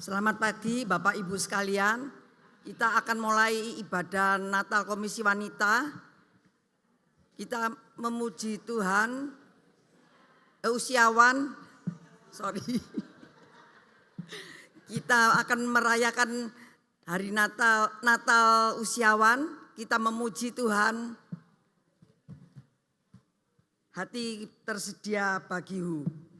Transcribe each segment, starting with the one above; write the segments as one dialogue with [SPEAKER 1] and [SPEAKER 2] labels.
[SPEAKER 1] Selamat pagi Bapak Ibu sekalian. Kita akan mulai ibadah Natal Komisi Wanita. Kita memuji Tuhan. Usiawan. Kita akan merayakan hari Natal usiawan. Kita memuji Tuhan. Hati tersedia bagimu.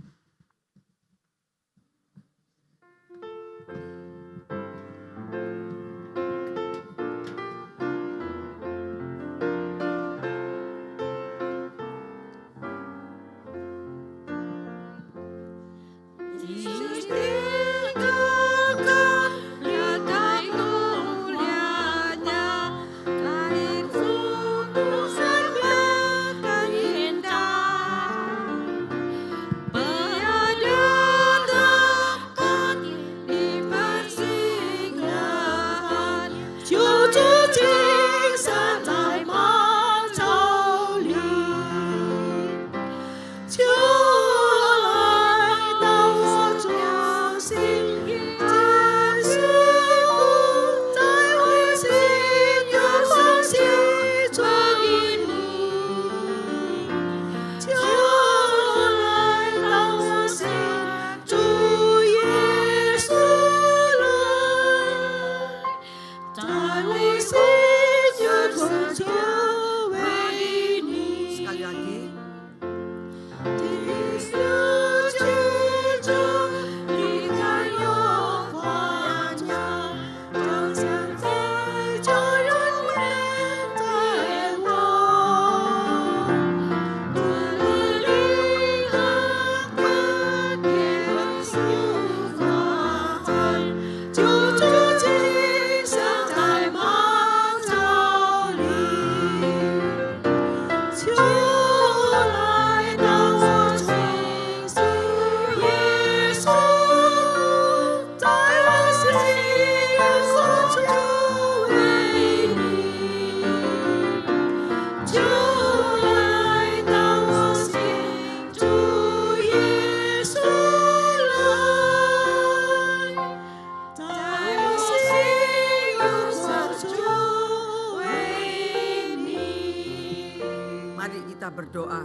[SPEAKER 1] Berdoa.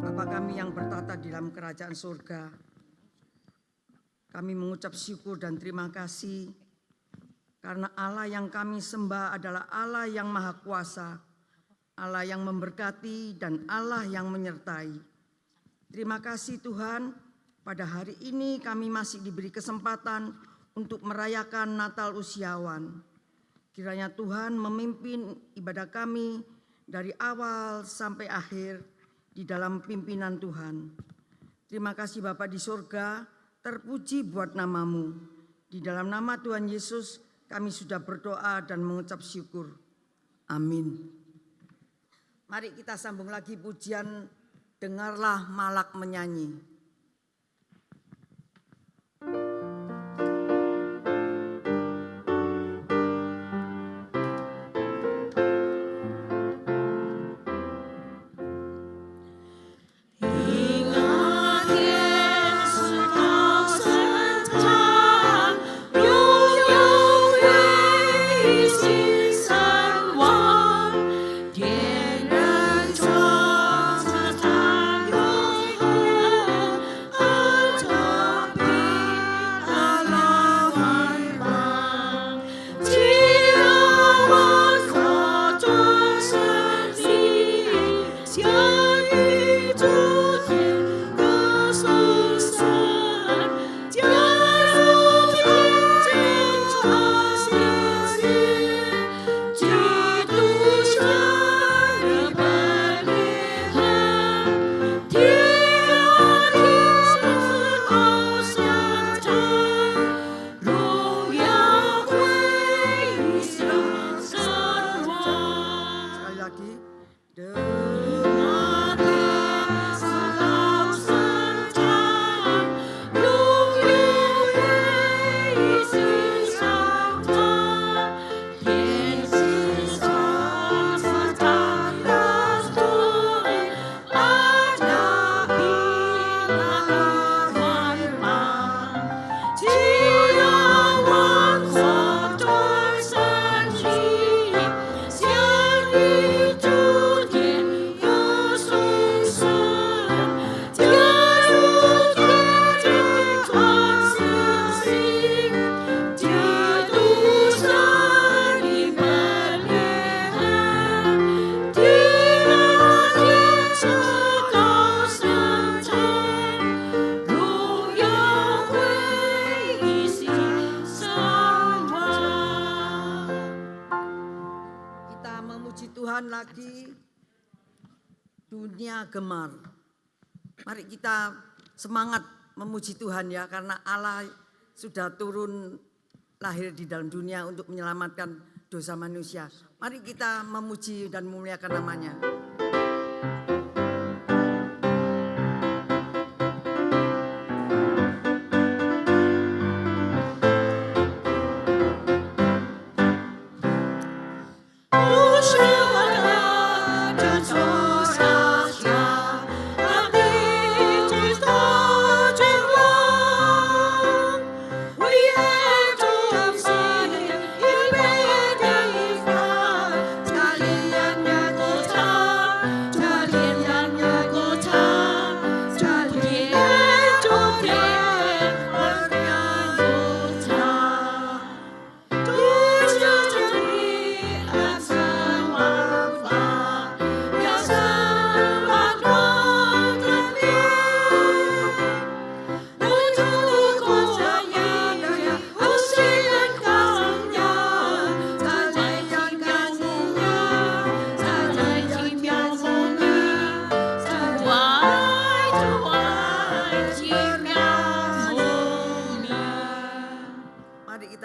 [SPEAKER 1] Bapa kami yang bertata di dalam kerajaan surga, kami mengucap syukur dan terima kasih karena Allah yang kami sembah adalah Allah yang maha kuasa, Allah yang memberkati dan Allah yang menyertai. Terima kasih Tuhan, pada hari ini kami masih diberi kesempatan untuk merayakan Natal usiawan. Kiranya Tuhan memimpin ibadah kami dari awal sampai akhir di dalam pimpinan Tuhan. Terima kasih Bapa di surga, terpuji buat namamu. Di dalam nama Tuhan Yesus kami sudah berdoa dan mengucap syukur. Amin. Mari kita sambung lagi pujian Dengarlah Malak Menyanyi. lagi dunia gemar. Mari kita semangat memuji Tuhan ya, karena Allah sudah turun lahir di dalam dunia untuk menyelamatkan dosa manusia. Mari kita memuji dan memuliakan namanya.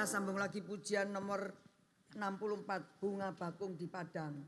[SPEAKER 1] Sambung lagi pujian nomor 64, Bunga Bakung di Padang.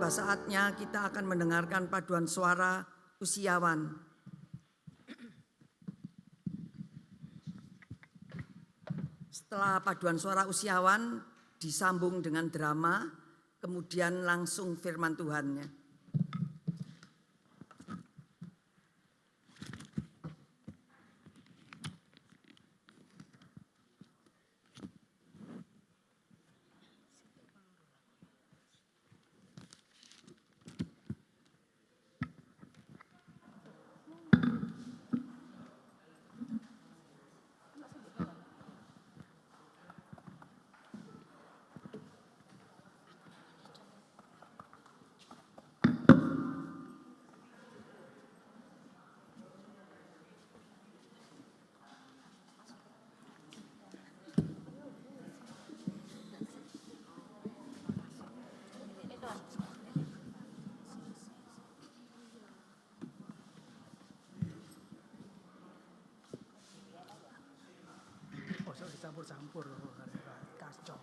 [SPEAKER 1] Saatnya kita akan mendengarkan paduan suara usiawan. Setelah paduan suara usiawan disambung dengan drama, kemudian langsung firman Tuhannya.
[SPEAKER 2] Campur-campur kacau.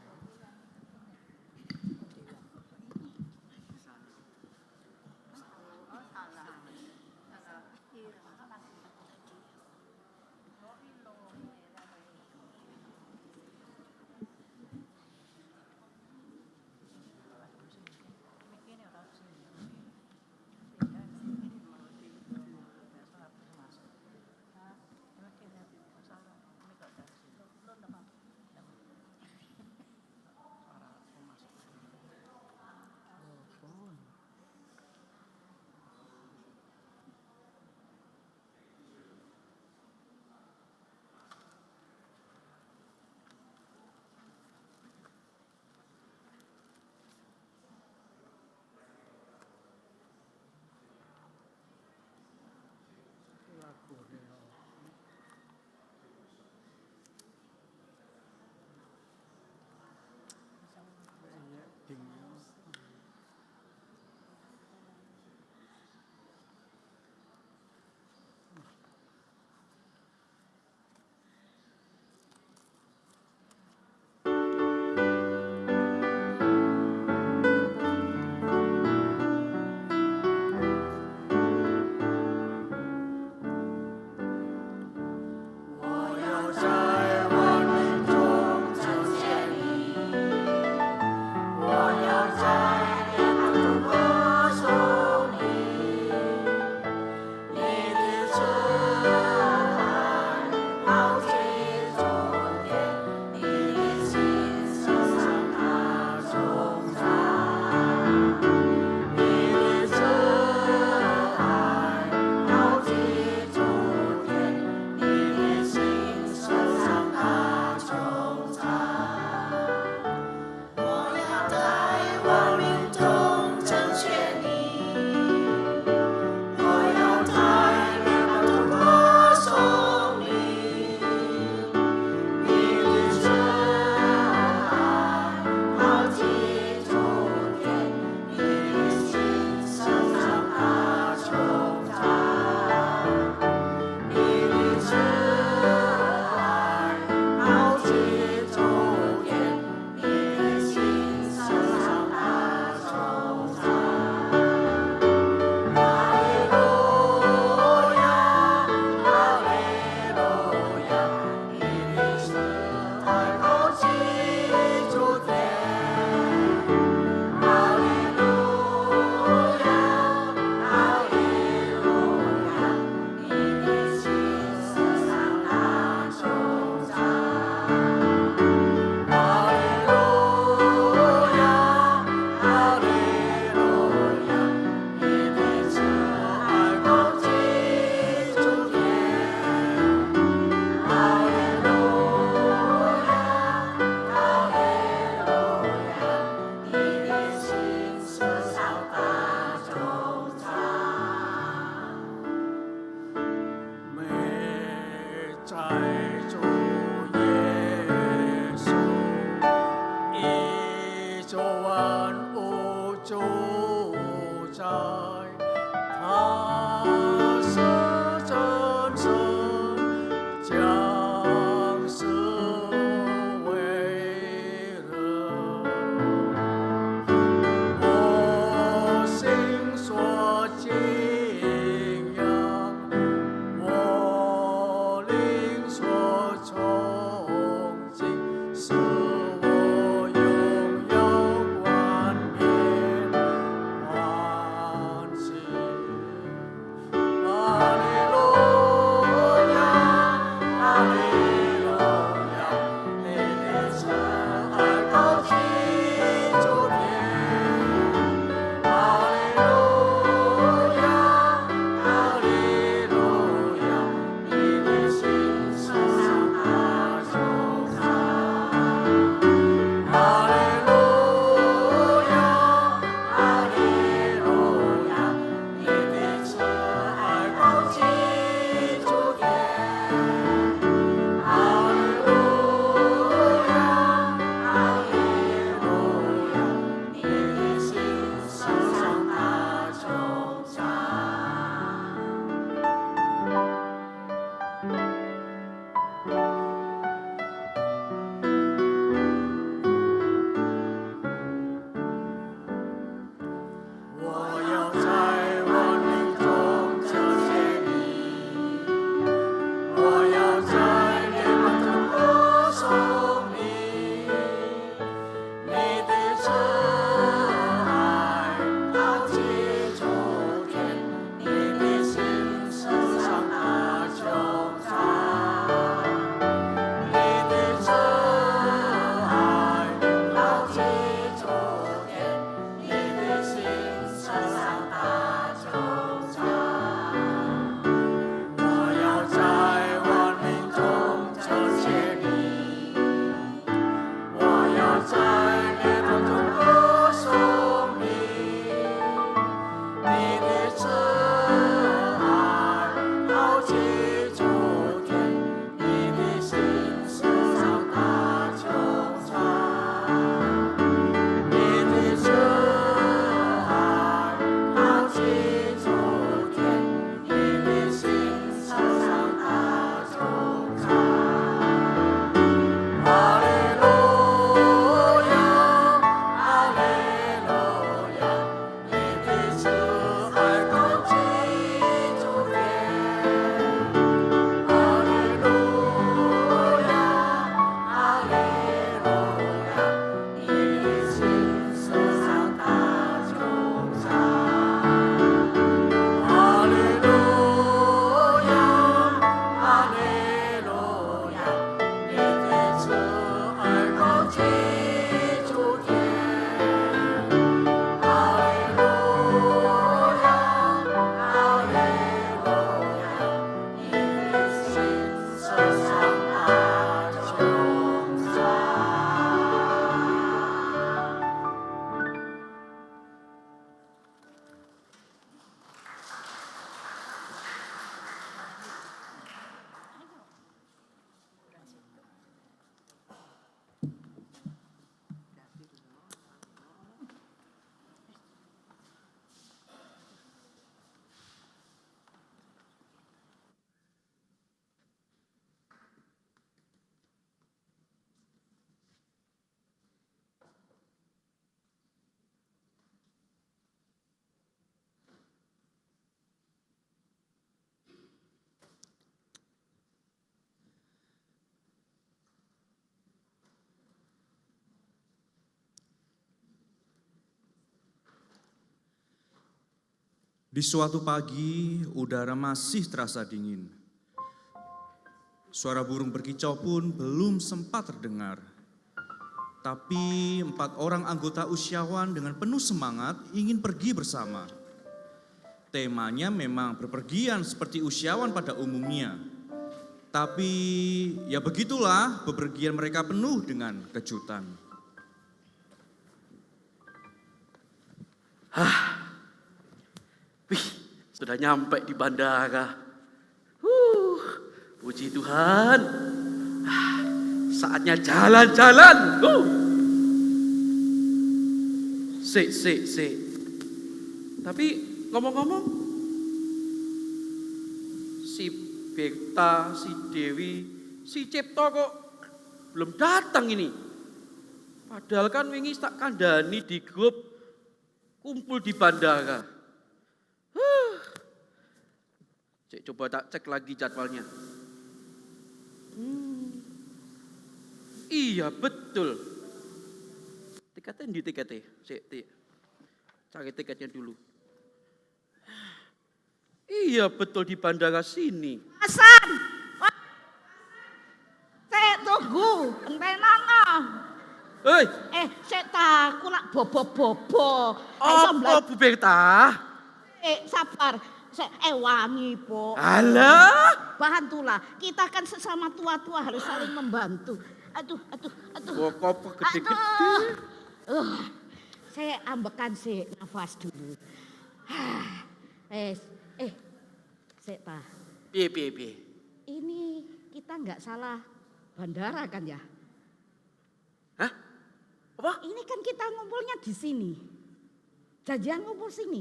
[SPEAKER 3] 做万物主宰，他是真神，降世为人。我心所敬仰，我灵所崇敬，是我拥有冠冕欢喜。哈利路亚，哈利路亚，你的慈爱高举诸天。哈利路亚，哈利路亚，你的心世上大穹苍。哈利路亚，哈利路亚，你的慈爱高举诸天。哈利路亚，哈利路亚，你的心世上大穹苍。我要在万民中称谢你，我要在列邦中歌颂你，你的慈爱高举诸天，你的心世上大穹苍。你的慈爱高举诸天，你的心世上大穹苍。我要在万民中称谢你，我要在列邦中歌颂你，你的慈爱高举诸天，你的心世上大穹苍。你的慈爱高举诸天，你的心世上大穹苍。哈利路亚，哈利路亚，你的慈爱高举诸天。哈利路亚，哈利路亚，你的心世上大穹苍。哈利路亚，哈利路亚，你的慈爱高举诸天。哈利路亚，哈利路亚，你的心世上大穹苍。
[SPEAKER 4] Di suatu pagi, udara masih terasa dingin. Suara burung berkicau pun belum sempat terdengar. Tapi 4 orang anggota usiawan dengan penuh semangat ingin pergi bersama. Temanya memang bepergian seperti usiawan pada umumnya. Tapi ya begitulah, bepergian mereka penuh dengan kejutan.
[SPEAKER 5] Wih, sudah nyampe di bandara. Puji Tuhan. Saatnya jalan-jalan. Sik. Tapi ngomong-ngomong, si Bekta, si Dewi, si Cipto kok belum datang ini. Padahal kan wingi tak kandhani di grup kumpul di bandara. Cek coba tak cek lagi jadwalnya. Iya betul. Tiketnya di tiketnya. Cari tiketnya dulu. Iya betul di bandara sini.
[SPEAKER 6] Hasan. Saya tunggu, entenana.
[SPEAKER 5] Hei,
[SPEAKER 6] Saya takut nak bobo-bobo.
[SPEAKER 5] apa Bu Berta?
[SPEAKER 6] Sabar. Wangi po.
[SPEAKER 5] Alah,
[SPEAKER 6] Bantulah. Kita kan sesama tua-tua harus saling membantu. Aduh.
[SPEAKER 5] koper gede-gede.
[SPEAKER 6] Saya ambekan sih nafas dulu. Seta.
[SPEAKER 5] Piye.
[SPEAKER 6] Ini kita nggak salah bandara kan ya?
[SPEAKER 5] Hah? Apa?
[SPEAKER 6] Ini kan kita ngumpulnya di sini. Janjian ngumpul sini.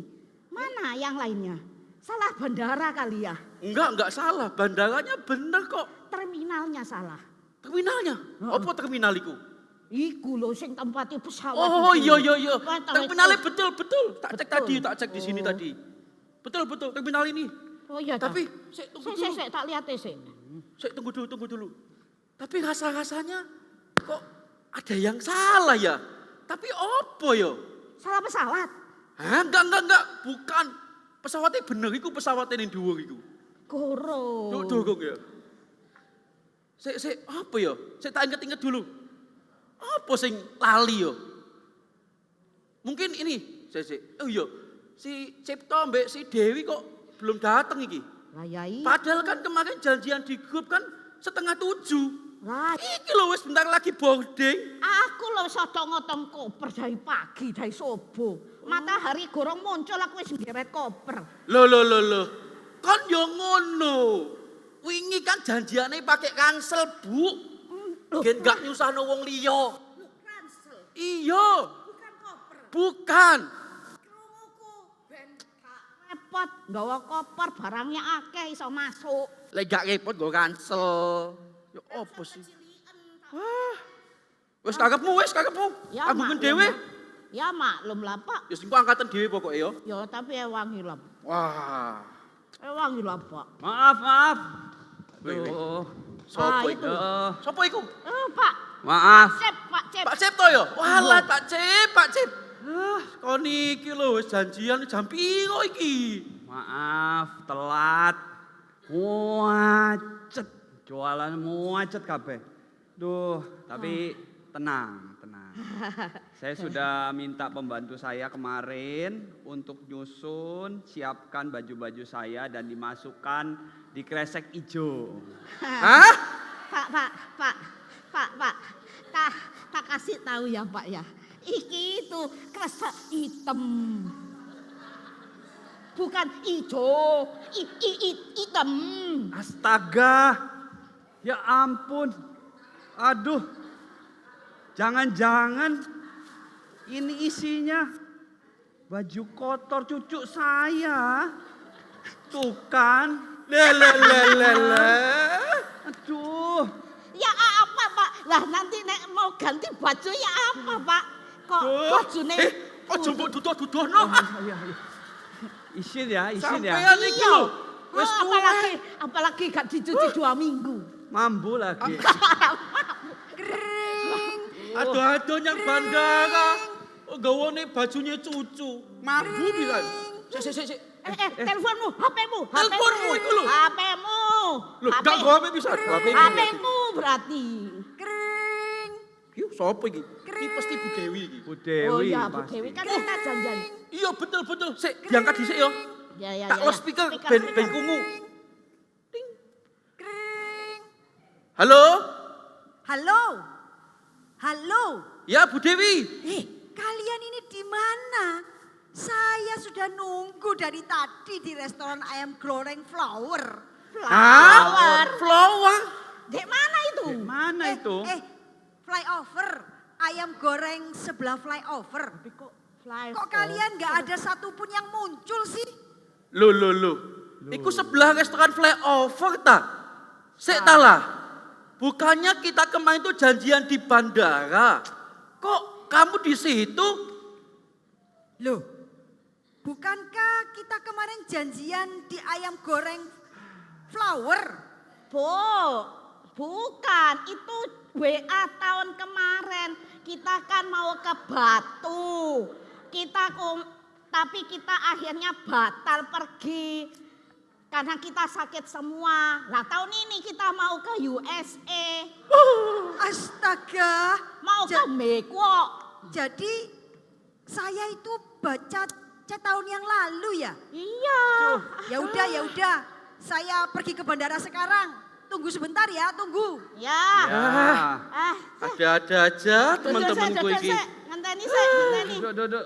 [SPEAKER 6] Mana yang lainnya? Salah bandara kali ya?
[SPEAKER 5] Enggak salah. Bandaranya bener kok.
[SPEAKER 6] Terminalnya salah.
[SPEAKER 5] Terminalnya? Apa terminal iku?
[SPEAKER 6] Iku lho sing tempatnya pesawat.
[SPEAKER 5] Oh
[SPEAKER 6] itu.
[SPEAKER 5] iya.
[SPEAKER 6] Wah,
[SPEAKER 5] Terminalnya betul. Tak cek
[SPEAKER 6] Betul.
[SPEAKER 5] tadi, tak cek di sini tadi. Betul terminal ini.
[SPEAKER 6] Oh iya.
[SPEAKER 5] Tapi tunggu dulu.
[SPEAKER 6] Saya tak lihat sih.
[SPEAKER 5] Tunggu dulu. Tapi rasanya kok ada yang salah ya? Tapi apa ya?
[SPEAKER 6] Salah pesawat.
[SPEAKER 5] Hah? Enggak. Bukan. Pesawatnya bener iku, pesawatnya yang dhuwur iku.
[SPEAKER 6] Goro.
[SPEAKER 5] Dogong ya. Apa ya? Saya tak inget dulu. Apa sing lali ya? Mungkin ini. Oh iya. Si Cipto mbek si Dewi kok belum datang iki.
[SPEAKER 6] Lah ya iya.
[SPEAKER 5] Padahal kan kemarin janjian di grup kan 6:30.
[SPEAKER 6] Lah
[SPEAKER 5] Iki lho wis bentar lagi boarding.
[SPEAKER 6] aku lho sodong-otong koper dari pagi, dari subuh. Matahari gorong muncul aku wis ngeret koper.
[SPEAKER 5] Loh. Kan yo ngono. Wingi kan janjiane pakai kansel, Bu. Gen gak nyusahno wong liya.
[SPEAKER 6] Ransel,
[SPEAKER 5] Iya,
[SPEAKER 6] bukan koper.
[SPEAKER 5] bukan.
[SPEAKER 6] Krunguku ben gak repot nggawa koper barangnya akeh iso masuk.
[SPEAKER 5] Lek gak repot go kansel. Yo opo sih? Wah. Wis kakepmu. Aku
[SPEAKER 6] maklum
[SPEAKER 5] dhewe.
[SPEAKER 6] lah. Ya maklum lah Pak.
[SPEAKER 5] Ya sing ku angkatan dhewe pokoke yo.
[SPEAKER 6] Ya tapi wangi lah.
[SPEAKER 5] Wah.
[SPEAKER 6] Wangi lah Pak.
[SPEAKER 3] Maaf.
[SPEAKER 5] Wih.
[SPEAKER 3] Aduh,
[SPEAKER 5] Sopo
[SPEAKER 6] itu.
[SPEAKER 5] iku? Sopo iku?
[SPEAKER 6] Pak.
[SPEAKER 3] maaf.
[SPEAKER 6] Pak Cep.
[SPEAKER 5] Pak Cipto yo. Walah Pak Cip. Kon iki lho wis janjian jam piro iki?
[SPEAKER 3] Maaf, telat. Muacet. Jualan muacet kabeh. Duh, tapi tenang. Saya sudah minta pembantu saya kemarin untuk nyusun, siapkan baju-baju saya dan dimasukkan di kresek ijo.
[SPEAKER 5] Hah?
[SPEAKER 6] Pak, tak kasih tahu ya Pak ya. Iki itu kresek hitam. Bukan hijau, hitam.
[SPEAKER 3] Astaga, ya ampun. Aduh, jangan-jangan ini isinya baju kotor cucu saya. Tuh kan. Aduh.
[SPEAKER 6] Ya apa Pak? Lah nanti nek mau ganti baju ya apa Pak? Kok bajune
[SPEAKER 5] Ojo mbok duduh-duduhno.
[SPEAKER 3] Iya. Isin ya.
[SPEAKER 5] Sampeyan iki lho. Wis
[SPEAKER 6] apalagi gak dicuci 2 minggu.
[SPEAKER 3] Mambu lagi.
[SPEAKER 5] Aduh yang bandara. Gawane bajunya cucu. Mambu pisan. Sik.
[SPEAKER 6] Teleponmu, HPmu.
[SPEAKER 5] Teleponmu iku lho.
[SPEAKER 6] HPmu.
[SPEAKER 5] Lho, gak gawa HP pisan.
[SPEAKER 6] HPmu berarti.
[SPEAKER 5] Yuk, sapa iki? Iki pasti Bu Dewi iki.
[SPEAKER 3] Bu Dewi.
[SPEAKER 6] Oh iya, Bu
[SPEAKER 3] pasti.
[SPEAKER 6] Dewi kan kita janjian.
[SPEAKER 5] Iya, betul. Sik, diangkat dhisik yo.
[SPEAKER 6] Ya.
[SPEAKER 5] Tak loudspeaker ben krungu. Ting. Halo?
[SPEAKER 7] Halo.
[SPEAKER 5] Ya, Bu Dewi.
[SPEAKER 7] Kalian ini di mana? Saya sudah nunggu dari tadi di restoran ayam goreng Flower.
[SPEAKER 5] Flower.
[SPEAKER 6] Dek mana itu?
[SPEAKER 3] Mana itu?
[SPEAKER 7] Flyover. Ayam goreng sebelah flyover. Kok kalian nggak ada satupun yang muncul sih?
[SPEAKER 5] Loh. Iku sebelah restoran flyover ta. Sik ta lah. Bukannya kita kemarin itu janjian di bandara. Kok kamu di situ?
[SPEAKER 7] Loh, bukankah kita kemarin janjian di ayam goreng flower?
[SPEAKER 6] Bukan, itu WA tahun kemarin. Kita kan mau ke Batu. Tapi kita akhirnya batal pergi. Karena kita sakit semua. Nah tahun ini kita mau ke USA.
[SPEAKER 7] Astaga.
[SPEAKER 6] Mau ke Meko.
[SPEAKER 7] Jadi saya itu baca chat tahun yang lalu ya?
[SPEAKER 6] Iya.
[SPEAKER 7] Ya udah. Saya pergi ke bandara sekarang. Tunggu sebentar ya, tunggu.
[SPEAKER 6] Ya.
[SPEAKER 5] Ada-ada aja teman-temanku ini.
[SPEAKER 6] Ngenteni.
[SPEAKER 3] Duduk.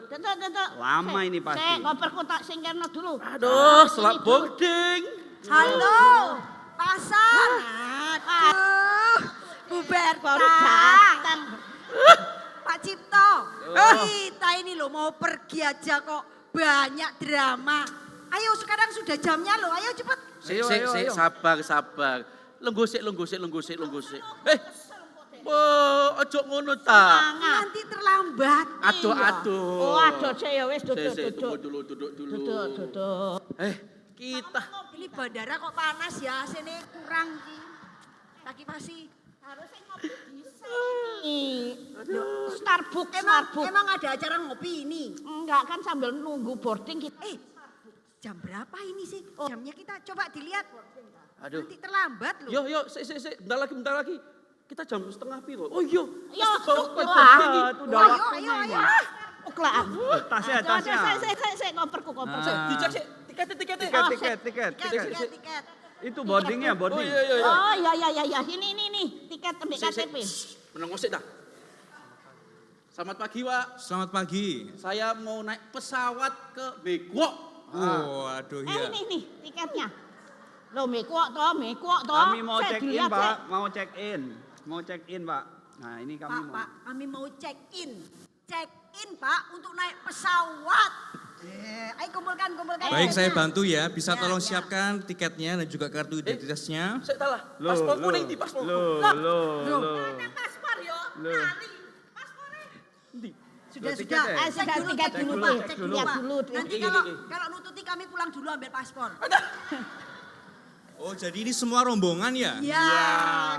[SPEAKER 3] Lama ini pasti.
[SPEAKER 6] Koperku tak singkirno dulu.
[SPEAKER 5] Aduh, selak boarding.
[SPEAKER 7] Halo, pasar. Aduh, Bu Berta.
[SPEAKER 6] Baru datang.
[SPEAKER 7] Pak Cipto, kita ini loh mau pergi aja kok banyak drama. Ayo sekarang sudah jamnya loh, ayo cepet.
[SPEAKER 5] Sik, sabar. Lungguh sik. Ojo ngono ta.
[SPEAKER 7] Nanti terlambat.
[SPEAKER 5] Aduh.
[SPEAKER 6] Oh, aduh ya wis
[SPEAKER 5] Sik,
[SPEAKER 6] duduk.
[SPEAKER 5] duduk dulu.
[SPEAKER 6] Duduk.
[SPEAKER 5] Kita
[SPEAKER 7] Ini bandara kok panas ya, sini kurang ki. Lagi pasti.
[SPEAKER 6] Harusnya ngopi di sini. Starbucks.
[SPEAKER 7] Emang ada acara ngopi ini?
[SPEAKER 6] Enggak kan sambil nunggu boarding kita.
[SPEAKER 7] Jam berapa ini sih? Jamnya kita coba dilihat.
[SPEAKER 5] Aduh.
[SPEAKER 7] Nanti terlambat loh.
[SPEAKER 5] Yo, sik. Bentar lagi. Kita jam setengah piro. Oh iya.
[SPEAKER 6] Yo,
[SPEAKER 7] Ayo.
[SPEAKER 6] Uklaan.
[SPEAKER 3] Tasnya.
[SPEAKER 6] Saya koperku.
[SPEAKER 5] Dicek sik tiketnya.
[SPEAKER 7] Tiket.
[SPEAKER 3] Itu boardingnya,
[SPEAKER 5] Oh
[SPEAKER 3] boarding.
[SPEAKER 5] iya.
[SPEAKER 6] Oh iya. Ini tiket ambil KTP.
[SPEAKER 5] Menengok sik dah. Selamat pagi, Wak.
[SPEAKER 4] Selamat pagi.
[SPEAKER 5] Saya mau naik pesawat ke Bangkok.
[SPEAKER 4] Oh, aduh ya.
[SPEAKER 6] Ini tiketnya. Loh, Meko toh.
[SPEAKER 3] Kami mau
[SPEAKER 6] Saya
[SPEAKER 3] check in,
[SPEAKER 6] dilihat,
[SPEAKER 3] Pak.
[SPEAKER 6] saya.
[SPEAKER 3] Mau check in, Pak. Nah, ini kami mau.
[SPEAKER 7] Pak, kami mau check in. Check in, Pak, untuk naik pesawat. Ayo kumpulkan.
[SPEAKER 4] Baik, saya bantu ya. Bisa
[SPEAKER 7] Ya,
[SPEAKER 4] tolong
[SPEAKER 7] ya.
[SPEAKER 4] siapkan tiketnya dan juga kartu identitasnya.
[SPEAKER 5] Sik ta lah. Pasporku ning di pasporku.
[SPEAKER 6] Mana paspor yo? Kali. Paspornya.
[SPEAKER 7] Sudah.
[SPEAKER 3] tiketnya.
[SPEAKER 6] Sudah tiket dulu,
[SPEAKER 7] Pak.
[SPEAKER 6] Pak.
[SPEAKER 7] Cek dulu,
[SPEAKER 6] Lihat
[SPEAKER 7] Pak.
[SPEAKER 6] dulu.
[SPEAKER 7] Nanti kalau nututi kami pulang dulu ambil paspor.
[SPEAKER 4] Oh, jadi ini semua rombongan ya?
[SPEAKER 7] Ya,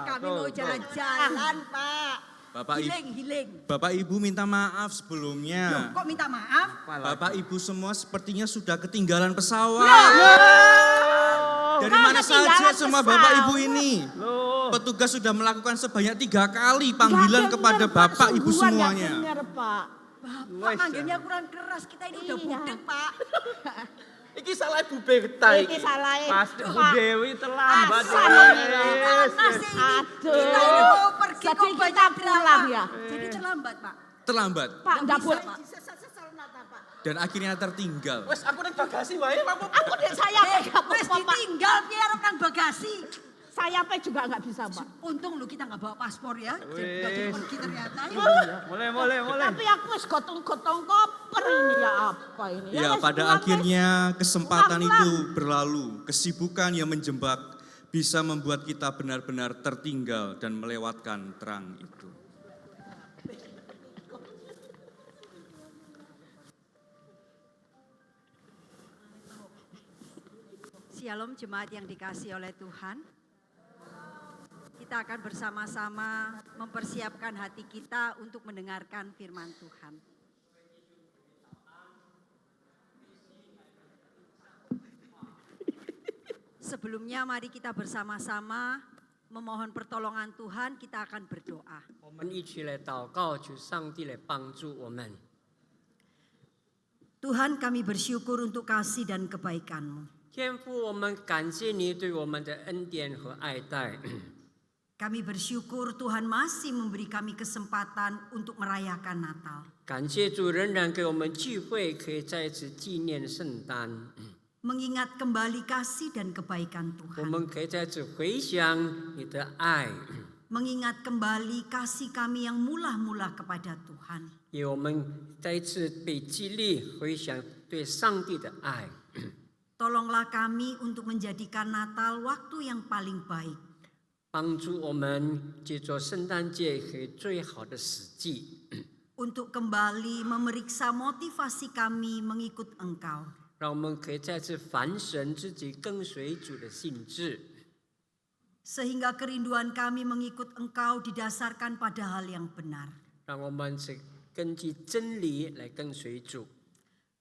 [SPEAKER 7] kami mau jalan-jalan, Pak. Healing.
[SPEAKER 4] Bapak Ibu minta maaf
[SPEAKER 7] Loh,
[SPEAKER 4] sebelumnya.
[SPEAKER 7] kok minta maaf?
[SPEAKER 4] Bapak Ibu semua sepertinya sudah ketinggalan pesawat. Dari mana saja semua Bapak Ibu ini? Petugas sudah melakukan sebanyak 3 kali panggilan kepada Bapak Ibu semuanya.
[SPEAKER 6] Benar, Pak.
[SPEAKER 7] Bapak manggilnya kurang keras, kita ini udah
[SPEAKER 6] Iya.
[SPEAKER 7] budek, Pak.
[SPEAKER 5] Iki salah Bu Berta
[SPEAKER 6] Iki
[SPEAKER 5] iki.
[SPEAKER 6] salah.
[SPEAKER 3] Pasti Bu Dewi terlambat.
[SPEAKER 7] Panas ini.
[SPEAKER 6] Aduh.
[SPEAKER 7] Kita ini mau pergi
[SPEAKER 6] Jadi
[SPEAKER 7] kok
[SPEAKER 6] kita
[SPEAKER 7] banyak
[SPEAKER 6] pulang
[SPEAKER 7] drama.
[SPEAKER 6] ya?
[SPEAKER 7] Jadi terlambat, Pak.
[SPEAKER 4] Terlambat
[SPEAKER 6] Pak, enggak
[SPEAKER 7] bisa,
[SPEAKER 6] boleh.
[SPEAKER 7] Pak.
[SPEAKER 4] dan akhirnya tertinggal.
[SPEAKER 5] Wes aku ning bagasi wae, Pak.
[SPEAKER 6] Aku dek saya pegang
[SPEAKER 7] Wes
[SPEAKER 6] Pak.
[SPEAKER 7] ditinggal biar orang bagasi.
[SPEAKER 6] Saya juga enggak bisa, Pak.
[SPEAKER 7] Untung lu kita nggak bawa paspor ya. Jadi pergi ternyata.
[SPEAKER 3] Boleh.
[SPEAKER 6] Tapi aku wis gotong-gotong koper ini ya apa ini?
[SPEAKER 4] Ya,
[SPEAKER 6] wis,
[SPEAKER 4] pada
[SPEAKER 6] pulang,
[SPEAKER 4] akhirnya kesempatan
[SPEAKER 6] Pulang.
[SPEAKER 4] itu berlalu. Kesibukan yang menjebak bisa membuat kita benar-benar tertinggal dan melewatkan terang itu.
[SPEAKER 7] Shalom jemaat yang dikasihi oleh Tuhan. Kita akan bersama-sama mempersiapkan hati kita untuk mendengarkan firman Tuhan. Sebelumnya mari kita bersama-sama memohon pertolongan Tuhan, kita akan berdoa.
[SPEAKER 8] 我们一起来祷告，求上帝来帮助我们。
[SPEAKER 7] Tuhan, kami bersyukur untuk kasih dan kebaikan-Mu.
[SPEAKER 8] 天父，我们感谢你对我们的恩典和爱戴。
[SPEAKER 7] Kami bersyukur Tuhan masih memberi kami kesempatan untuk merayakan Natal.
[SPEAKER 8] 感谢主仍然给我们聚会，可以在此纪念圣诞。
[SPEAKER 7] Mengingat kembali kasih dan kebaikan
[SPEAKER 8] 我
[SPEAKER 7] Tuhan.
[SPEAKER 8] 们可以在此回想你的爱。
[SPEAKER 7] mengingat kembali kasih kami yang mula-mula kepada Tuhan.
[SPEAKER 8] 也我们再一次被激励，回想对上帝的爱。
[SPEAKER 7] Tolonglah kami untuk menjadikan Natal waktu yang paling baik,
[SPEAKER 8] 帮助我们借着圣诞节可以最好的时机，
[SPEAKER 7] untuk kembali memeriksa motivasi kami mengikut Engkau.
[SPEAKER 8] 让我们可以再次反省自己跟随主的性质，
[SPEAKER 7] Sehingga kerinduan kami mengikut Engkau didasarkan pada hal yang benar.
[SPEAKER 8] 让我们是根据真理来跟随主。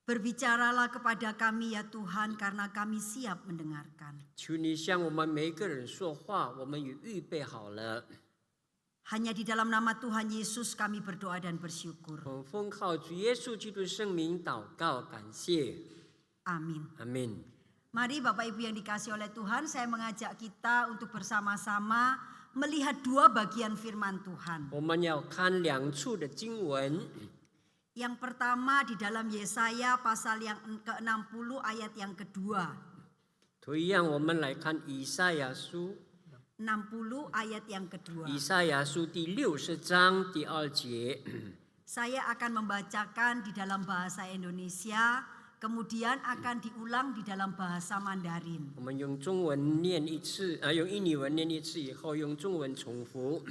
[SPEAKER 7] Berbicaralah kepada kami ya Tuhan, karena kami siap mendengarkan.
[SPEAKER 8] 求你向我们每一个人说话，我们也预备好了。
[SPEAKER 7] Hanya di dalam nama Tuhan Yesus kami berdoa dan bersyukur.
[SPEAKER 8] 我们奉靠主耶稣基督圣名祷告，感谢，
[SPEAKER 7] Amin.
[SPEAKER 8] 阿门。
[SPEAKER 7] Mari Bapak Ibu yang dikasihi oleh Tuhan, saya mengajak kita untuk bersama-sama melihat dua bagian firman Tuhan.
[SPEAKER 8] 我们要看两处的经文，
[SPEAKER 7] Yang pertama di dalam Yesaya pasal yang ke-60 ayat yang kedua.
[SPEAKER 8] 同样我们来看以赛亚书，
[SPEAKER 7] 60 ayat yang kedua.
[SPEAKER 8] 以赛亚书第60章第2节。
[SPEAKER 7] Saya akan membacakan di dalam bahasa Indonesia, kemudian akan diulang di dalam bahasa Mandarin.
[SPEAKER 8] 我们用中文念一次，用印尼文念一次以后，用中文重复。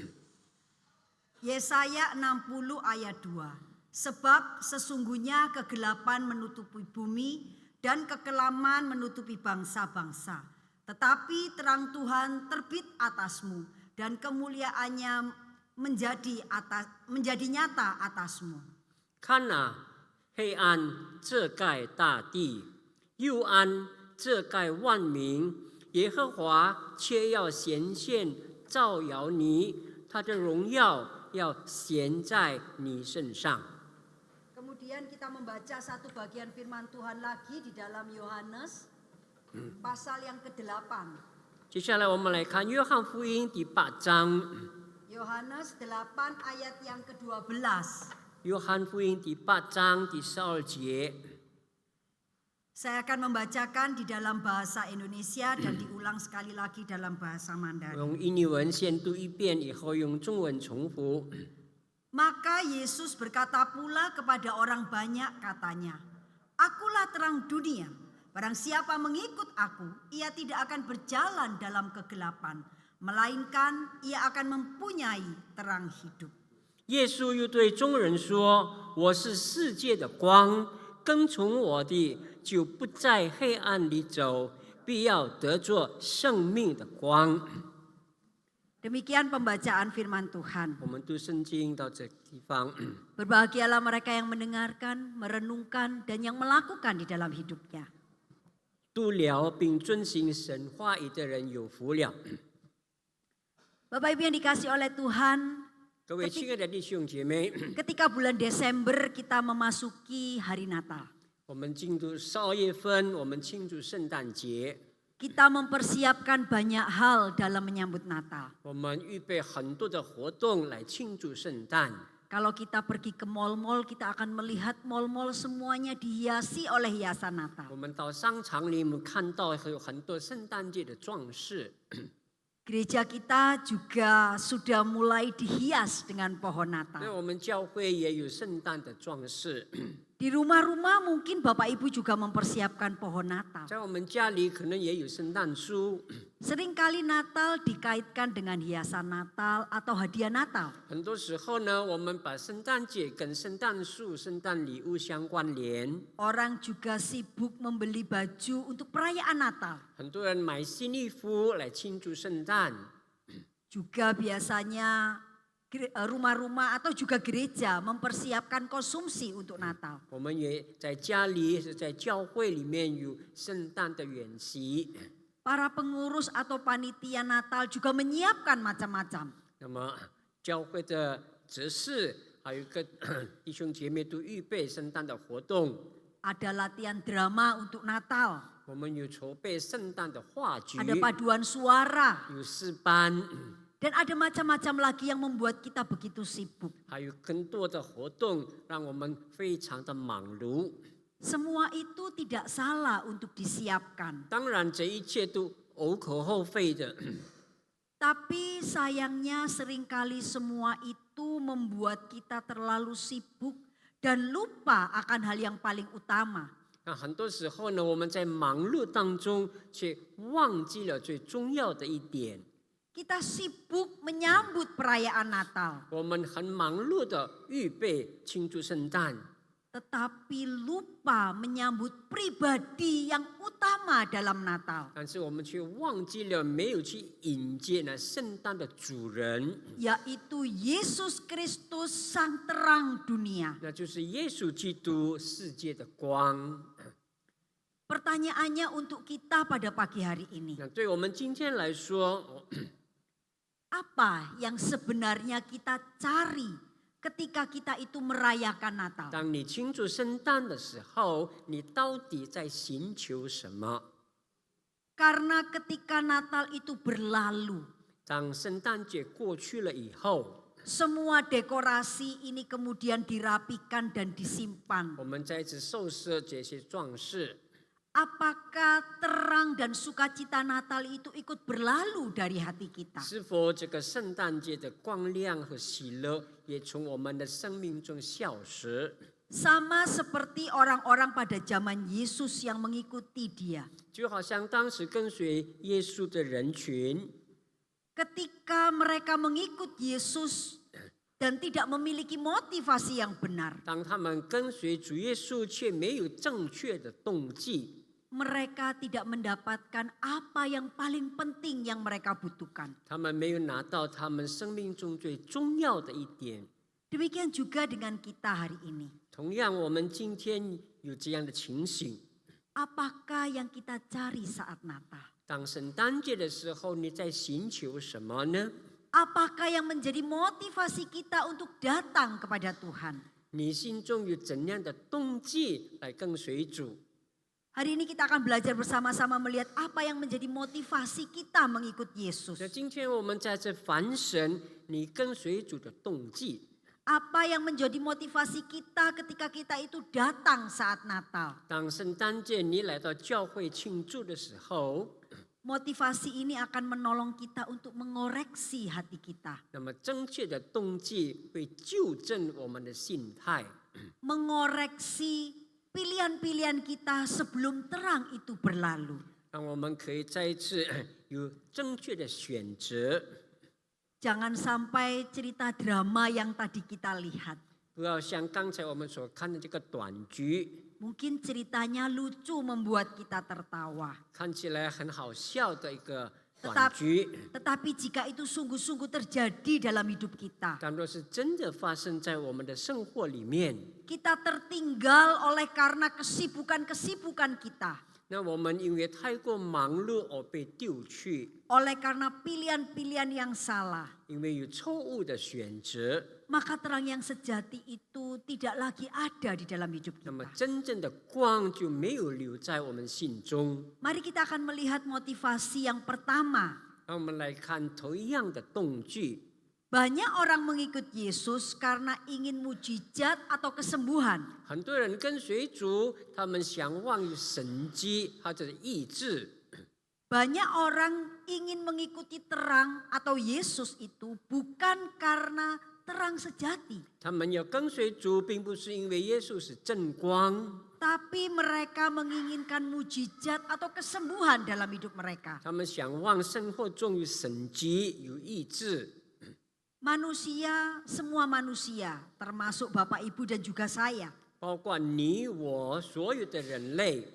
[SPEAKER 7] Yesaya 60 ayat 2. Sebab sesungguhnya kegelapan menutupi bumi dan kekelaman menutupi bangsa-bangsa. Tetapi terang Tuhan terbit atasmu dan kemuliaannya menjadi nyata atasmu.
[SPEAKER 8] 看哪，黑暗遮盖大地，幽暗遮盖万民。耶和华却要显现照耀你，他的荣耀要显在你身上。
[SPEAKER 7] Kemudian kita membaca satu bagian firman Tuhan lagi di dalam Yohanes pasal yang ke-8.
[SPEAKER 8] 接下来我们来看约翰福音第8章，
[SPEAKER 7] Yohanes 8 ayat yang ke-12.
[SPEAKER 8] 约翰福音第8章第12节。
[SPEAKER 7] Saya akan membacakan di dalam bahasa Indonesia dan diulang sekali lagi dalam bahasa Mandarin.
[SPEAKER 8] 用印尼文先读一遍，以后用中文重复。
[SPEAKER 7] Maka Yesus berkata pula kepada orang banyak, katanya, "Akulah terang dunia. Barang siapa mengikut aku, ia tidak akan berjalan dalam kegelapan, melainkan ia akan mempunyai terang hidup."
[SPEAKER 8] 耶稣又对众人说：“我是世界的光，跟从我的，就不在黑暗里走，必要得着生命的光。”
[SPEAKER 7] Demikian pembacaan firman Tuhan.
[SPEAKER 8] 我们读圣经到这个地方，
[SPEAKER 7] Berbahagialah mereka yang mendengarkan, merenungkan, dan yang melakukan di dalam hidupnya.
[SPEAKER 8] 读了并遵行神话语的人有福了。
[SPEAKER 7] Bapak Ibu yang dikasih oleh Tuhan,
[SPEAKER 8] 各位亲爱的弟兄姐妹，
[SPEAKER 7] ketika bulan Desember kita memasuki hari Natal.
[SPEAKER 8] 我们进入12月份，我们庆祝圣诞节，
[SPEAKER 7] Kita mempersiapkan banyak hal dalam menyambut Natal.
[SPEAKER 8] 我们预备很多的活动来庆祝圣诞。
[SPEAKER 7] Kalau kita pergi ke mall-mall, kita akan melihat mall-mall semuanya dihiasi oleh hiasan Natal.
[SPEAKER 8] 我们到商场里，我们看到有很多圣诞节的装饰。
[SPEAKER 7] Gereja kita juga sudah mulai dihias dengan pohon
[SPEAKER 8] 那
[SPEAKER 7] Natal.
[SPEAKER 8] 我们教会也有圣诞的装饰，
[SPEAKER 7] Di rumah-rumah mungkin Bapak Ibu juga mempersiapkan pohon Natal.
[SPEAKER 8] 在我们家里可能也有圣诞树。
[SPEAKER 7] Seringkali Natal dikaitkan dengan hiasan Natal atau hadiah Natal.
[SPEAKER 8] 很多时候呢，我们把圣诞节跟圣诞树、圣诞礼物相关联。
[SPEAKER 7] Orang juga sibuk membeli baju untuk perayaan Natal.
[SPEAKER 8] 很多人买新衣服来庆祝圣诞。
[SPEAKER 7] Juga biasanya rumah-rumah atau juga gereja mempersiapkan konsumsi untuk Natal.
[SPEAKER 8] 我们也在家里、是在教会里面有圣诞的宴席。
[SPEAKER 7] Para pengurus atau panitia Natal juga menyiapkan macam-macam.
[SPEAKER 8] 那么教会的执事还有一个弟兄姐妹都预备圣诞的活动。
[SPEAKER 7] Ada latihan drama untuk Natal.
[SPEAKER 8] 我们有筹备圣诞的话剧，
[SPEAKER 7] Ada paduan suara.
[SPEAKER 8] 有诗班，
[SPEAKER 7] Dan ada macam-macam lagi yang membuat kita begitu sibuk.
[SPEAKER 8] 还有更多的活动，让我们非常的忙碌。
[SPEAKER 7] Semua itu tidak salah untuk disiapkan.
[SPEAKER 8] 当然，这一切都无可厚非的。
[SPEAKER 7] Tapi sayangnya seringkali semua itu membuat kita terlalu sibuk dan lupa akan hal yang paling utama.
[SPEAKER 8] 那很多时候呢，我们在忙碌当中却忘记了最重要的一点。
[SPEAKER 7] Kita sibuk menyambut perayaan Natal,
[SPEAKER 8] 我们很忙碌的预备庆祝圣诞，
[SPEAKER 7] tetapi lupa menyambut pribadi yang utama dalam Natal,
[SPEAKER 8] 但是我们却忘记了没有去迎接那圣诞的主人，
[SPEAKER 7] yaitu Yesus Kristus Sang Terang Dunia.
[SPEAKER 8] 那就是耶稣基督，世界的光。
[SPEAKER 7] Pertanyaannya untuk kita pada pagi hari ini,
[SPEAKER 8] 那对我们今天来说，
[SPEAKER 7] apa yang sebenarnya kita cari ketika kita itu merayakan Natal?
[SPEAKER 8] 当你庆祝圣诞的时候，你到底在寻求什么？
[SPEAKER 7] Karena ketika Natal itu berlalu,
[SPEAKER 8] 当圣诞节过去了以后，
[SPEAKER 7] semua dekorasi ini kemudian dirapikan dan disimpan.
[SPEAKER 8] 我们再次收拾这些装饰。
[SPEAKER 7] Apakah terang dan sukacita Natal itu ikut berlalu dari hati kita?
[SPEAKER 8] 是否这个圣诞节的光亮和喜乐也从我们的生命中消失？
[SPEAKER 7] Sama seperti orang-orang pada zaman Yesus yang mengikuti Dia.
[SPEAKER 8] 就好像当时跟随耶稣的人群，
[SPEAKER 7] Ketika mereka mengikut Yesus dan tidak memiliki motivasi yang benar,
[SPEAKER 8] 当他们跟随主耶稣却没有正确的动机，
[SPEAKER 7] mereka tidak mendapatkan apa yang paling penting yang mereka butuhkan.
[SPEAKER 8] 他们没有拿到他们生命中最重要的一点。
[SPEAKER 7] Demikian juga dengan kita hari ini.
[SPEAKER 8] 同样，我们今天有这样的情形。
[SPEAKER 7] Apakah yang kita cari saat Natal?
[SPEAKER 8] 当圣诞节的时候，你在寻求什么呢？
[SPEAKER 7] Apakah yang menjadi motivasi kita untuk datang kepada Tuhan?
[SPEAKER 8] 你心中有怎样的动机来跟随主？
[SPEAKER 7] Hari ini kita akan belajar bersama-sama melihat apa yang menjadi motivasi kita mengikut Yesus.
[SPEAKER 8] 那今天我们在这反省你跟随主的动机。
[SPEAKER 7] Apa yang menjadi motivasi kita ketika kita itu datang saat Natal?
[SPEAKER 8] 当圣诞节你来到教会庆祝的时候，
[SPEAKER 7] Motivasi ini akan menolong kita untuk mengoreksi hati kita.
[SPEAKER 8] 那么正确的动机会纠正我们的心态，
[SPEAKER 7] Mengoreksi pilihan-pilihan kita sebelum terang itu berlalu.
[SPEAKER 8] 让我们可以再一次有正确的选择，
[SPEAKER 7] Jangan sampai cerita drama yang tadi kita lihat.
[SPEAKER 8] 不要像刚才我们所看的这个短剧，
[SPEAKER 7] Mungkin ceritanya lucu membuat kita tertawa.
[SPEAKER 8] 看起来很好笑的一个短剧，
[SPEAKER 7] Tetapi jika itu sungguh-sungguh terjadi dalam hidup kita,
[SPEAKER 8] 但若是真的发生在我们的生活里面，
[SPEAKER 7] kita tertinggal oleh karena kesibukan-kesibukan kita.
[SPEAKER 8] 那我们因为太过忙碌而被丢去，
[SPEAKER 7] Oleh karena pilihan-pilihan yang salah.
[SPEAKER 8] 因为有错误的选择，
[SPEAKER 7] Maka terang yang sejati itu tidak lagi ada di dalam hidup
[SPEAKER 8] 那么
[SPEAKER 7] kita.
[SPEAKER 8] 真正的光就没有留在我们心中。
[SPEAKER 7] Mari kita akan melihat motivasi yang pertama.
[SPEAKER 8] 让我们来看同样的动机。
[SPEAKER 7] Banyak orang mengikut Yesus karena ingin mujizat atau kesembuhan.
[SPEAKER 8] 很多人跟随主，他们想望有神迹或者医治。
[SPEAKER 7] Banyak orang ingin mengikuti terang atau Yesus itu bukan karena terang sejati.
[SPEAKER 8] 他们要跟随主，并不是因为耶稣是真光，
[SPEAKER 7] Tapi mereka menginginkan mujizat atau kesembuhan dalam hidup mereka.
[SPEAKER 8] 他们想望生活中有神迹、有医治。
[SPEAKER 7] Manusia, semua manusia, termasuk Bapak Ibu dan juga saya,
[SPEAKER 8] 包括你我所有的人类，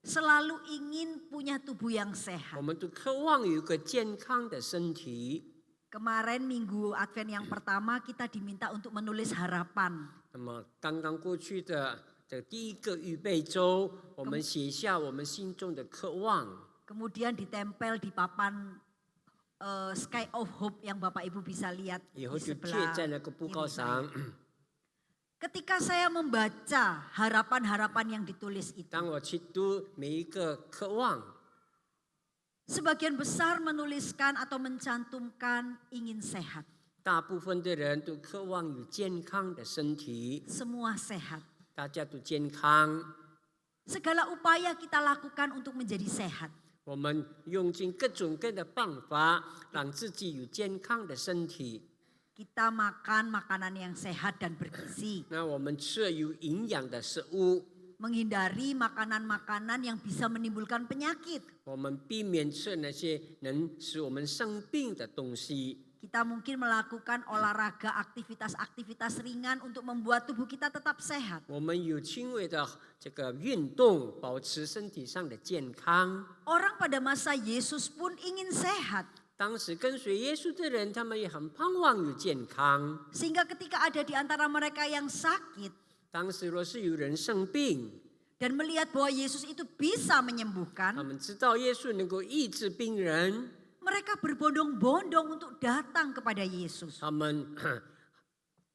[SPEAKER 7] selalu ingin punya tubuh yang
[SPEAKER 8] 我
[SPEAKER 7] sehat.
[SPEAKER 8] 们都渴望有一个健康的身体。
[SPEAKER 7] Kemarin minggu Advent yang pertama kita diminta untuk menulis harapan.
[SPEAKER 8] 那么刚刚过去的这第一个预备周，我们写下我们心中的渴望，
[SPEAKER 7] Kemudian ditempel di papan Sky of Hope yang Bapak Ibu bisa lihat
[SPEAKER 8] 以
[SPEAKER 7] di
[SPEAKER 8] 后就贴
[SPEAKER 7] sebelah
[SPEAKER 8] 在那个布告
[SPEAKER 7] kiri
[SPEAKER 8] 上
[SPEAKER 7] saya.。 Ketika saya membaca harapan-harapan yang ditulis itu,
[SPEAKER 8] 当我去读每一个渴望，
[SPEAKER 7] sebagian besar menuliskan atau mencantumkan ingin sehat.
[SPEAKER 8] 大部分的人都渴望有健康的身体，
[SPEAKER 7] Semua sehat.
[SPEAKER 8] 大家都健康。
[SPEAKER 7] Segala upaya kita lakukan untuk menjadi sehat.
[SPEAKER 8] 我们用尽各种各样的办法，让自己有健康的身体。
[SPEAKER 7] Kita makan makanan yang sehat dan bergizi.
[SPEAKER 8] 那我们吃有营养的食物，
[SPEAKER 7] Menghindari makanan-makanan yang bisa menimbulkan penyakit.
[SPEAKER 8] 我们避免吃那些能使我们生病的东西。
[SPEAKER 7] Kita mungkin melakukan olahraga, aktivitas-aktivitas ringan untuk membuat tubuh kita tetap sehat.
[SPEAKER 8] 我们有轻微的这个运动，保持身体上的健康。
[SPEAKER 7] Orang pada masa Yesus pun ingin sehat.
[SPEAKER 8] 当时跟随耶稣的人，他们也很盼望有健康。
[SPEAKER 7] Sehingga ketika ada di antara mereka yang sakit
[SPEAKER 8] 当时若是有人生病，
[SPEAKER 7] dan melihat bahwa Yesus itu bisa
[SPEAKER 8] 他
[SPEAKER 7] menyembuhkan,
[SPEAKER 8] 们知道耶稣能够医治病人，
[SPEAKER 7] mereka berbondong-bondong untuk datang kepada Yesus.
[SPEAKER 8] 他们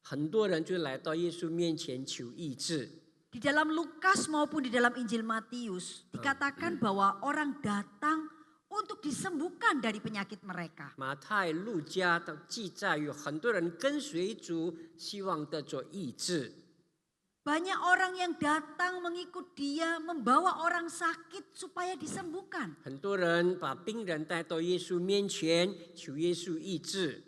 [SPEAKER 8] 很多人就来到耶稣面前求医治。
[SPEAKER 7] Di dalam Lukas maupun di dalam Injil Matius dikatakan bahwa orang datang untuk disembuhkan dari penyakit mereka.
[SPEAKER 8] 马太、路加的记载有很多人跟随主，希望得着医治。
[SPEAKER 7] Banyak orang yang datang mengikut dia membawa orang sakit supaya disembuhkan.
[SPEAKER 8] 很多人把病人带到耶稣面前，求耶稣医治。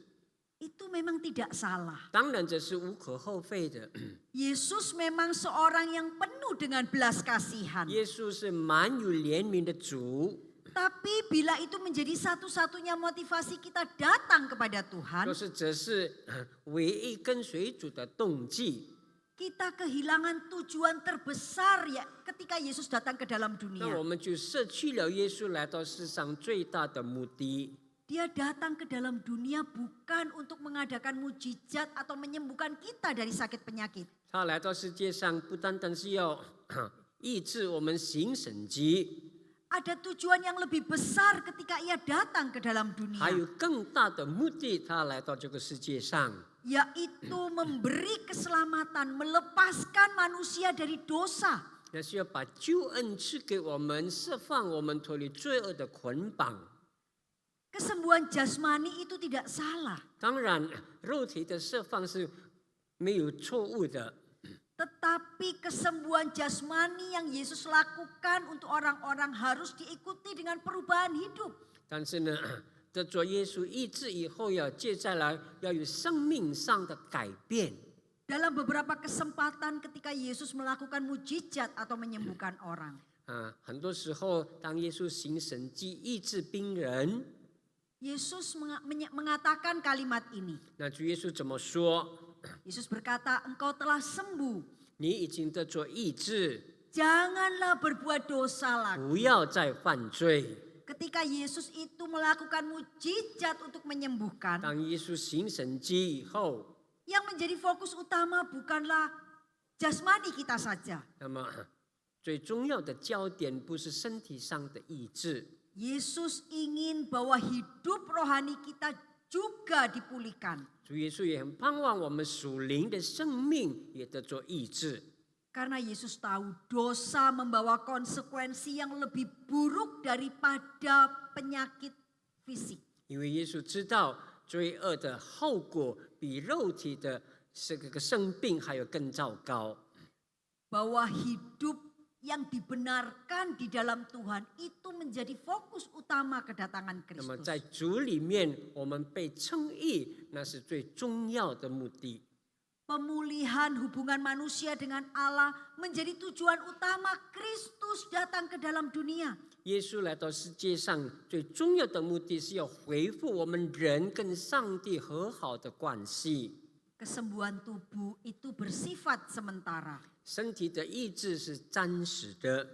[SPEAKER 7] Itu memang tidak salah.
[SPEAKER 8] 当然这是无可厚非的。
[SPEAKER 7] Yesus memang seorang yang penuh dengan belas kasihan.
[SPEAKER 8] 耶稣是满有怜悯的主。
[SPEAKER 7] Tapi bila itu menjadi satu-satunya motivasi kita datang kepada Tuhan,
[SPEAKER 8] 若是这是唯一跟随主的动机，
[SPEAKER 7] kita kehilangan tujuan terbesar ya ketika Yesus datang ke dalam
[SPEAKER 8] 那我
[SPEAKER 7] dunia.
[SPEAKER 8] 们就失去了耶稣来到世上最大的目的。
[SPEAKER 7] Dia datang ke dalam dunia bukan untuk mengadakan mujizat atau menyembuhkan kita dari sakit penyakit.
[SPEAKER 8] 他来到世界上不单单是要医治我们行神迹，
[SPEAKER 7] Ada tujuan yang lebih besar ketika ia datang ke dalam
[SPEAKER 8] 还
[SPEAKER 7] dunia,
[SPEAKER 8] 有更大的目的，他来到这个世界上，
[SPEAKER 7] yaitu memberi keselamatan, melepaskan manusia dari dosa.
[SPEAKER 8] 那是要把救恩赐给我们，释放我们脱离罪恶的捆绑。
[SPEAKER 7] Kesembuhan jasmani itu tidak salah,
[SPEAKER 8] 当然，肉体的释放是没有错误的，
[SPEAKER 7] tetapi kesembuhan jasmani yang Yesus lakukan untuk orang-orang harus diikuti dengan perubahan hidup.
[SPEAKER 8] 但是呢，得着耶稣医治以后，要接下来要有生命上的改变。
[SPEAKER 7] Dalam beberapa kesempatan ketika Yesus melakukan mujizat atau menyembuhkan orang,
[SPEAKER 8] 很多时候，当耶稣行神迹医治病人，
[SPEAKER 7] Yesus mengatakan kalimat ini.
[SPEAKER 8] 那主耶稣怎么说？
[SPEAKER 7] Yesus berkata, engkau telah sembuh.
[SPEAKER 8] 你已经得着医治，
[SPEAKER 7] Janganlah berbuat dosa lagi.
[SPEAKER 8] 不要再犯罪。
[SPEAKER 7] Ketika Yesus itu melakukan mujizat untuk menyembuhkan,
[SPEAKER 8] 当耶稣行神迹以后，
[SPEAKER 7] yang menjadi fokus utama bukanlah jasmani kita saja.
[SPEAKER 8] 那么最重要的焦点不是身体上的医治，
[SPEAKER 7] Yesus ingin bahwa hidup rohani kita juga dipulihkan.
[SPEAKER 8] 主耶稣也很盼望我们属灵的生命也得着医治。
[SPEAKER 7] Karena Yesus tahu dosa membawa konsekuensi yang lebih buruk daripada penyakit fisik.
[SPEAKER 8] 因为耶稣知道罪恶的后果比肉体的这个生病还有更糟糕。
[SPEAKER 7] Bahwa hidup yang dibenarkan di dalam Tuhan itu menjadi fokus utama kedatangan
[SPEAKER 8] 那么
[SPEAKER 7] Kristus.
[SPEAKER 8] 在主里面，我们被称义，那是最重要的目的。
[SPEAKER 7] Pemulihan hubungan manusia dengan Allah menjadi tujuan utama Kristus datang ke dalam dunia.
[SPEAKER 8] 耶稣来到世界上，最重要的目的是要恢复我们人跟上帝和好的关系。
[SPEAKER 7] Kesembuhan tubuh itu bersifat sementara.
[SPEAKER 8] 身体的医治是暂时的，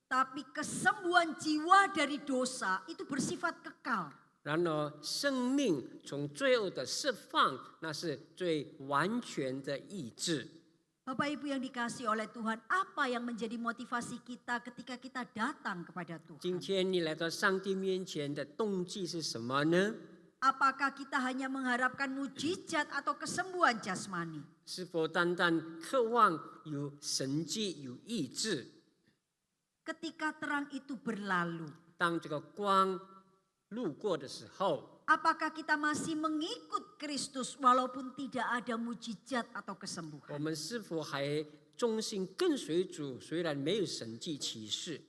[SPEAKER 7] Tapi kesembuhan jiwa dari dosa itu bersifat kekal.
[SPEAKER 8] 然而生命从罪恶的释放，那是最完全的医治。
[SPEAKER 7] Bapak Ibu yang dikasihi oleh Tuhan, apa yang menjadi motivasi kita ketika kita datang kepada
[SPEAKER 8] 今
[SPEAKER 7] Tuhan?
[SPEAKER 8] 天你来到上帝面前的动机是什么呢？
[SPEAKER 7] Apakah kita hanya mengharapkan mujizat atau kesembuhan jasmani?
[SPEAKER 8] 是否单单渴望有神迹、有医治？
[SPEAKER 7] Ketika terang itu berlalu,
[SPEAKER 8] 当这个光路过的时候，
[SPEAKER 7] apakah kita masih mengikut Kristus walaupun tidak ada mujizat atau kesembuhan?
[SPEAKER 8] 我们是否还忠心跟随主？虽然没有神迹奇事，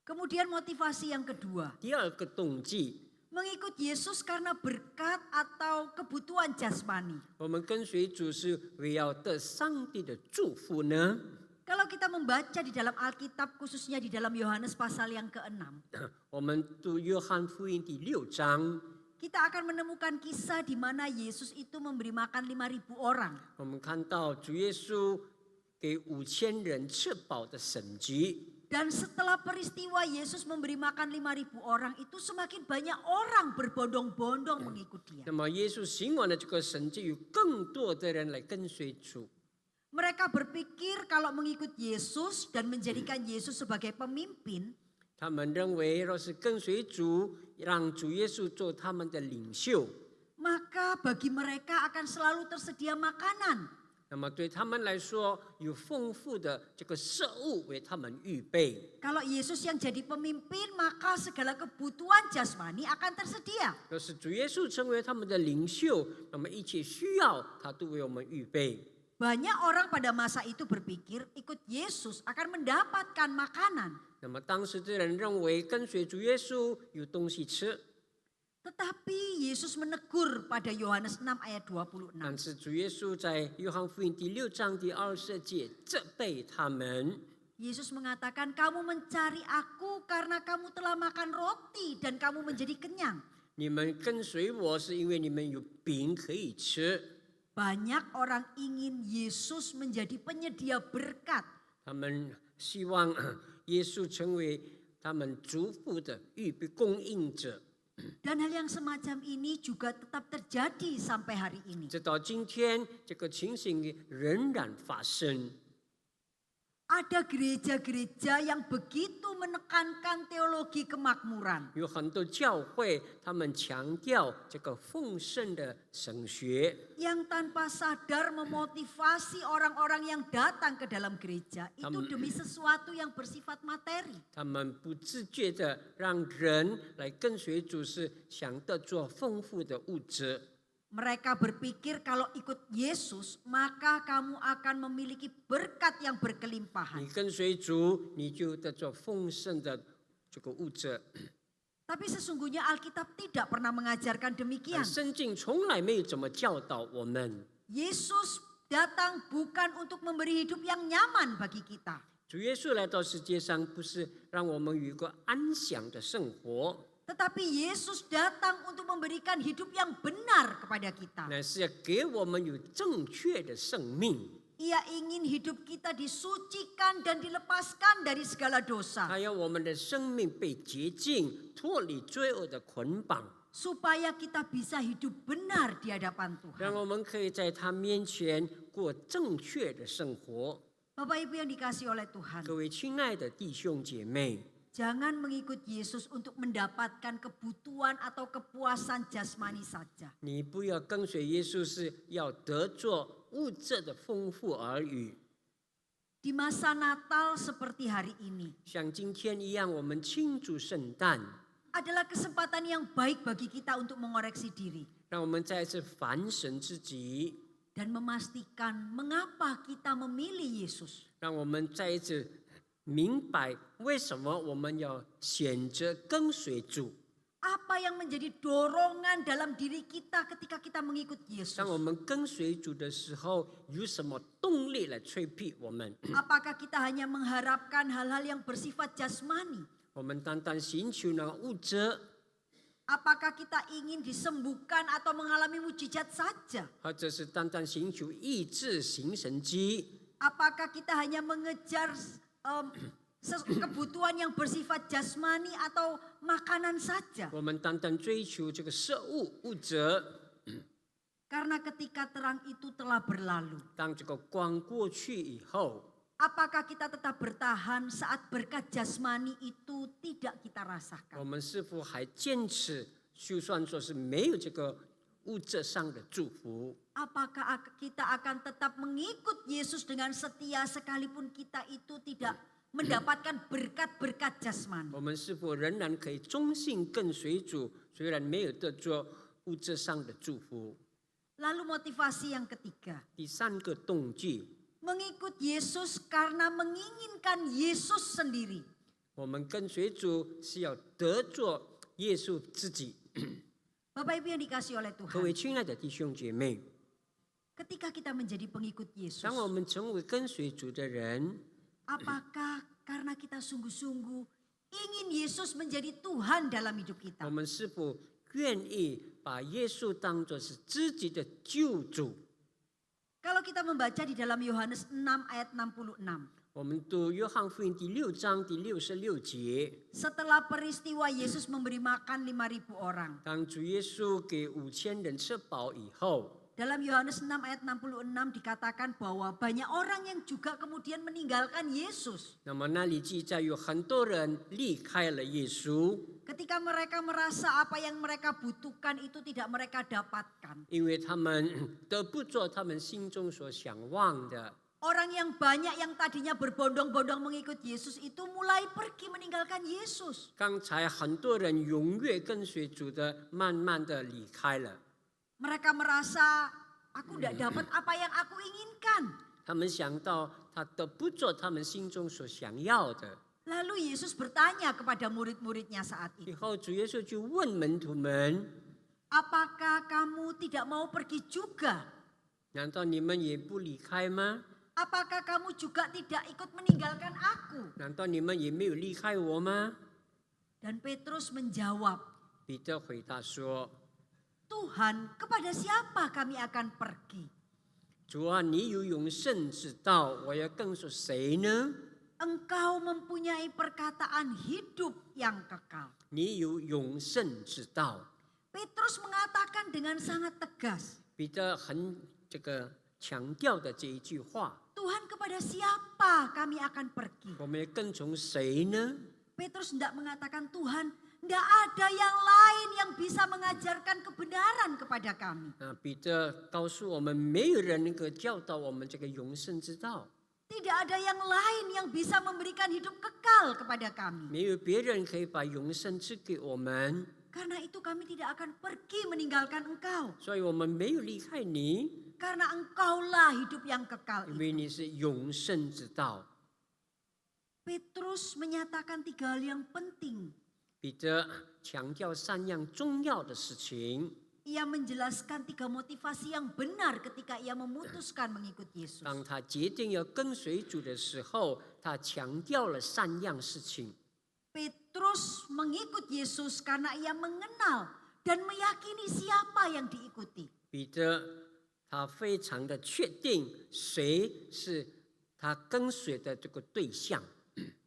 [SPEAKER 7] Kemudian motivasi yang kedua,
[SPEAKER 8] 第二个动机，
[SPEAKER 7] mengikut Yesus karena berkat atau kebutuhan jasmani.
[SPEAKER 8] 我们跟随主是为要得上帝的祝福呢？
[SPEAKER 7] Kalau kita membaca di dalam Alkitab, khususnya di dalam Yohanes pasal yang ke-6,
[SPEAKER 8] 我们读约翰福音第6章，
[SPEAKER 7] kita akan menemukan kisah di mana Yesus itu memberi makan 5.000 orang.
[SPEAKER 8] 我们看到主耶稣给5000人吃饱的神迹。
[SPEAKER 7] Dan setelah peristiwa Yesus memberi makan 5.000 orang itu semakin banyak orang berbondong-bondong mengikut dia.
[SPEAKER 8] 那么耶稣行完了这个神迹，有更多的人来跟随主。
[SPEAKER 7] Mereka berpikir kalau mengikut Yesus dan menjadikan Yesus sebagai pemimpin,
[SPEAKER 8] 他们认为，若是跟随主，让主耶稣做他们的领袖，
[SPEAKER 7] maka bagi mereka akan selalu tersedia makanan.
[SPEAKER 8] 那么对他们来说，有丰富的这个食物为他们预备。
[SPEAKER 7] Kalau Yesus yang jadi pemimpin, maka segala kebutuhan jasmani akan tersedia.
[SPEAKER 8] 若是主耶稣成为他们的领袖，那么一切需要他都为我们预备。
[SPEAKER 7] Banyak orang pada masa itu berpikir ikut Yesus akan mendapatkan makanan.
[SPEAKER 8] 那么当时的人认为跟随主耶稣有东西吃，
[SPEAKER 7] Tetapi Yesus menegur pada Yohanes 6 ayat 26.
[SPEAKER 8] 但是主耶稣在约翰福音第6章第20节责备他们。
[SPEAKER 7] Yesus mengatakan, kamu mencari aku karena kamu telah makan roti dan kamu menjadi kenyang.
[SPEAKER 8] 你们跟随我是因为你们有饼可以吃。
[SPEAKER 7] Banyak orang ingin Yesus menjadi penyedia berkat.
[SPEAKER 8] 他们希望耶稣成为他们祝福的预备供应者。
[SPEAKER 7] Dan hal yang semacam ini juga tetap terjadi sampai hari ini.
[SPEAKER 8] 直到今天，这个情形仍然发生。
[SPEAKER 7] Ada gereja-gereja yang begitu menekankan teologi kemakmuran.
[SPEAKER 8] 有很多教会，他们强调这个丰盛的神学，
[SPEAKER 7] Yang tanpa sadar memotivasi orang-orang yang datang ke dalam gereja itu demi sesuatu yang bersifat materi.
[SPEAKER 8] 他们不自觉的让人来跟随主，是想得做丰富的物质。
[SPEAKER 7] Mereka berpikir kalau ikut Yesus maka kamu akan memiliki berkat yang berkelimpahan.
[SPEAKER 8] 你跟随主，你就得做丰盛的这个物质。
[SPEAKER 7] Tapi sesungguhnya Alkitab tidak pernah mengajarkan demikian.
[SPEAKER 8] 圣经从来没有怎么教导我们。
[SPEAKER 7] Yesus datang bukan untuk memberi hidup yang nyaman bagi kita.
[SPEAKER 8] 主耶稣来到世界上，不是让我们有一个安详的生活，
[SPEAKER 7] Tetapi Yesus datang untuk memberikan hidup yang benar kepada kita.
[SPEAKER 8] 乃是要给我们有正确的生命。
[SPEAKER 7] Ia ingin hidup kita disucikan dan dilepaskan dari segala dosa.
[SPEAKER 8] 他要我们的生命被洁净，脱离罪恶的捆绑，
[SPEAKER 7] Supaya kita bisa hidup benar di hadapan
[SPEAKER 8] 让
[SPEAKER 7] Tuhan.
[SPEAKER 8] 我们可以在他面前过正确的生活。
[SPEAKER 7] Bapak Ibu yang dikasihi oleh Tuhan.
[SPEAKER 8] 各位亲爱的弟兄姐妹，
[SPEAKER 7] Jangan mengikut Yesus untuk mendapatkan kebutuhan atau kepuasan jasmani saja.
[SPEAKER 8] 你不要跟随耶稣是要得着物质的丰富而已。
[SPEAKER 7] Di masa Natal seperti hari ini
[SPEAKER 8] 像今天一样，我们庆祝圣诞，
[SPEAKER 7] adalah kesempatan yang baik bagi kita untuk mengoreksi diri
[SPEAKER 8] 让我们再次反省自己，
[SPEAKER 7] dan memastikan mengapa kita memilih Yesus.
[SPEAKER 8] 让我们再一次明白为什么我们要选择跟随主。
[SPEAKER 7] Apa yang menjadi dorongan dalam diri kita ketika kita mengikut Yesus?
[SPEAKER 8] 当我们跟随主的时候，有什么动力来催逼我们？
[SPEAKER 7] Apakah kita hanya mengharapkan hal-hal yang bersifat jasmani?
[SPEAKER 8] 我们单单寻求那物质，
[SPEAKER 7] Apakah kita ingin disembuhkan atau mengalami mujizat saja?
[SPEAKER 8] 或者是单单寻求医治、行神迹？
[SPEAKER 7] Apakah kita hanya mengejar kebutuhan yang bersifat jasmani atau makanan saja?
[SPEAKER 8] 我们单单追求这个食物、物质。
[SPEAKER 7] Karena ketika terang itu telah berlalu,
[SPEAKER 8] 当这个光过去以后，
[SPEAKER 7] apakah kita tetap bertahan saat berkat jasmani itu tidak kita
[SPEAKER 8] 我
[SPEAKER 7] rasakan?
[SPEAKER 8] 们是否还坚持？就算说是没有这个物质上的祝福，
[SPEAKER 7] Apakah kita akan tetap mengikut Yesus dengan setia sekalipun kita itu tidak mendapatkan berkat-berkat jasmani?
[SPEAKER 8] 我们是否仍然可以忠心跟随主？虽然没有得着物质上的祝福。
[SPEAKER 7] Lalu motivasi yang ketiga,
[SPEAKER 8] 第三个动机，
[SPEAKER 7] mengikut Yesus karena menginginkan Yesus sendiri.
[SPEAKER 8] 我们跟随主是要得做耶稣自己。
[SPEAKER 7] Bapak Ibu yang dikasihi oleh
[SPEAKER 8] 各位
[SPEAKER 7] Tuhan,
[SPEAKER 8] 亲爱的弟兄姐妹，
[SPEAKER 7] ketika kita menjadi pengikut Yesus,
[SPEAKER 8] 当我们成为跟随主的人，
[SPEAKER 7] apakah karena kita sungguh-sungguh ingin Yesus menjadi Tuhan dalam hidup
[SPEAKER 8] 我
[SPEAKER 7] kita?
[SPEAKER 8] 们是否愿意把耶稣当作是自己的救主？
[SPEAKER 7] Kalau kita membaca di dalam Yohanes 6 ayat 66,
[SPEAKER 8] 我们读约翰福音第6章第66节，
[SPEAKER 7] setelah peristiwa Yesus memberi makan 5.000 orang.
[SPEAKER 8] 当主耶稣给5000人吃饱以后，
[SPEAKER 7] Dalam Yohanes 6 ayat 66 dikatakan bahwa banyak orang yang juga kemudian meninggalkan Yesus.
[SPEAKER 8] 那么那里记载有很多人离开了耶稣，
[SPEAKER 7] Ketika mereka merasa apa yang mereka butuhkan itu tidak mereka dapatkan.
[SPEAKER 8] 因为他们得不着他们心中所想望的。
[SPEAKER 7] Orang yang banyak yang tadinya berbondong-bondong mengikut Yesus itu mulai pergi meninggalkan Yesus.
[SPEAKER 8] 刚才很多人踊跃跟随主的，慢慢的离开了。
[SPEAKER 7] Mereka merasa aku tidak dapat apa yang aku inginkan.
[SPEAKER 8] 他们想到他得不着他们心中所想要的，
[SPEAKER 7] Lalu Yesus bertanya kepada murid-muridnya saat
[SPEAKER 8] 以
[SPEAKER 7] itu,
[SPEAKER 8] 后主耶稣就问门徒们：
[SPEAKER 7] apakah kamu tidak mau pergi juga?
[SPEAKER 8] 难道你们也不离开吗？
[SPEAKER 7] Apakah kamu juga tidak ikut meninggalkan aku?
[SPEAKER 8] 难道你们也没有离开我吗？
[SPEAKER 7] Dan Petrus menjawab,
[SPEAKER 8] 彼得回答说：
[SPEAKER 7] Tuhan, kepada siapa kami akan pergi?
[SPEAKER 8] 主啊，你有永生之道，我要跟随谁呢？
[SPEAKER 7] Engkau mempunyai perkataan hidup yang kekal.
[SPEAKER 8] 你有永生之道。
[SPEAKER 7] Petrus mengatakan dengan sangat tegas,
[SPEAKER 8] 彼得很强调的这一句话，
[SPEAKER 7] Tuhan, kepada siapa kami akan pergi?
[SPEAKER 8] 我们要跟从谁呢？
[SPEAKER 7] Petrus tidak mengatakan, Tuhan, tidak ada yang lain yang bisa mengajarkan kebenaran kepada kami.
[SPEAKER 8] 彼得告诉我们，没有人能够教导我们这个永生之道，
[SPEAKER 7] Tidak ada yang lain yang bisa memberikan hidup kekal kepada kami.
[SPEAKER 8] 没有别人可以把永生赐给我们，
[SPEAKER 7] Karena itu kami tidak akan pergi meninggalkan engkau.
[SPEAKER 8] 所以我们没有离开你，
[SPEAKER 7] Karena engkaulah hidup yang kekal
[SPEAKER 8] 因
[SPEAKER 7] itu.
[SPEAKER 8] 为你是永生之道。
[SPEAKER 7] Petrus menyatakan 3 hal yang penting.
[SPEAKER 8] 彼得强调3样重要的事情。
[SPEAKER 7] Ia menjelaskan 3 motivasi yang benar ketika ia memutuskan mengikut Yesus.
[SPEAKER 8] 当他决定要跟随主的时候，他强调了3样事情。
[SPEAKER 7] Petrus mengikut Yesus karena ia mengenal dan meyakini siapa yang diikuti.
[SPEAKER 8] 彼得他非常的确定谁是他跟随的这个对象。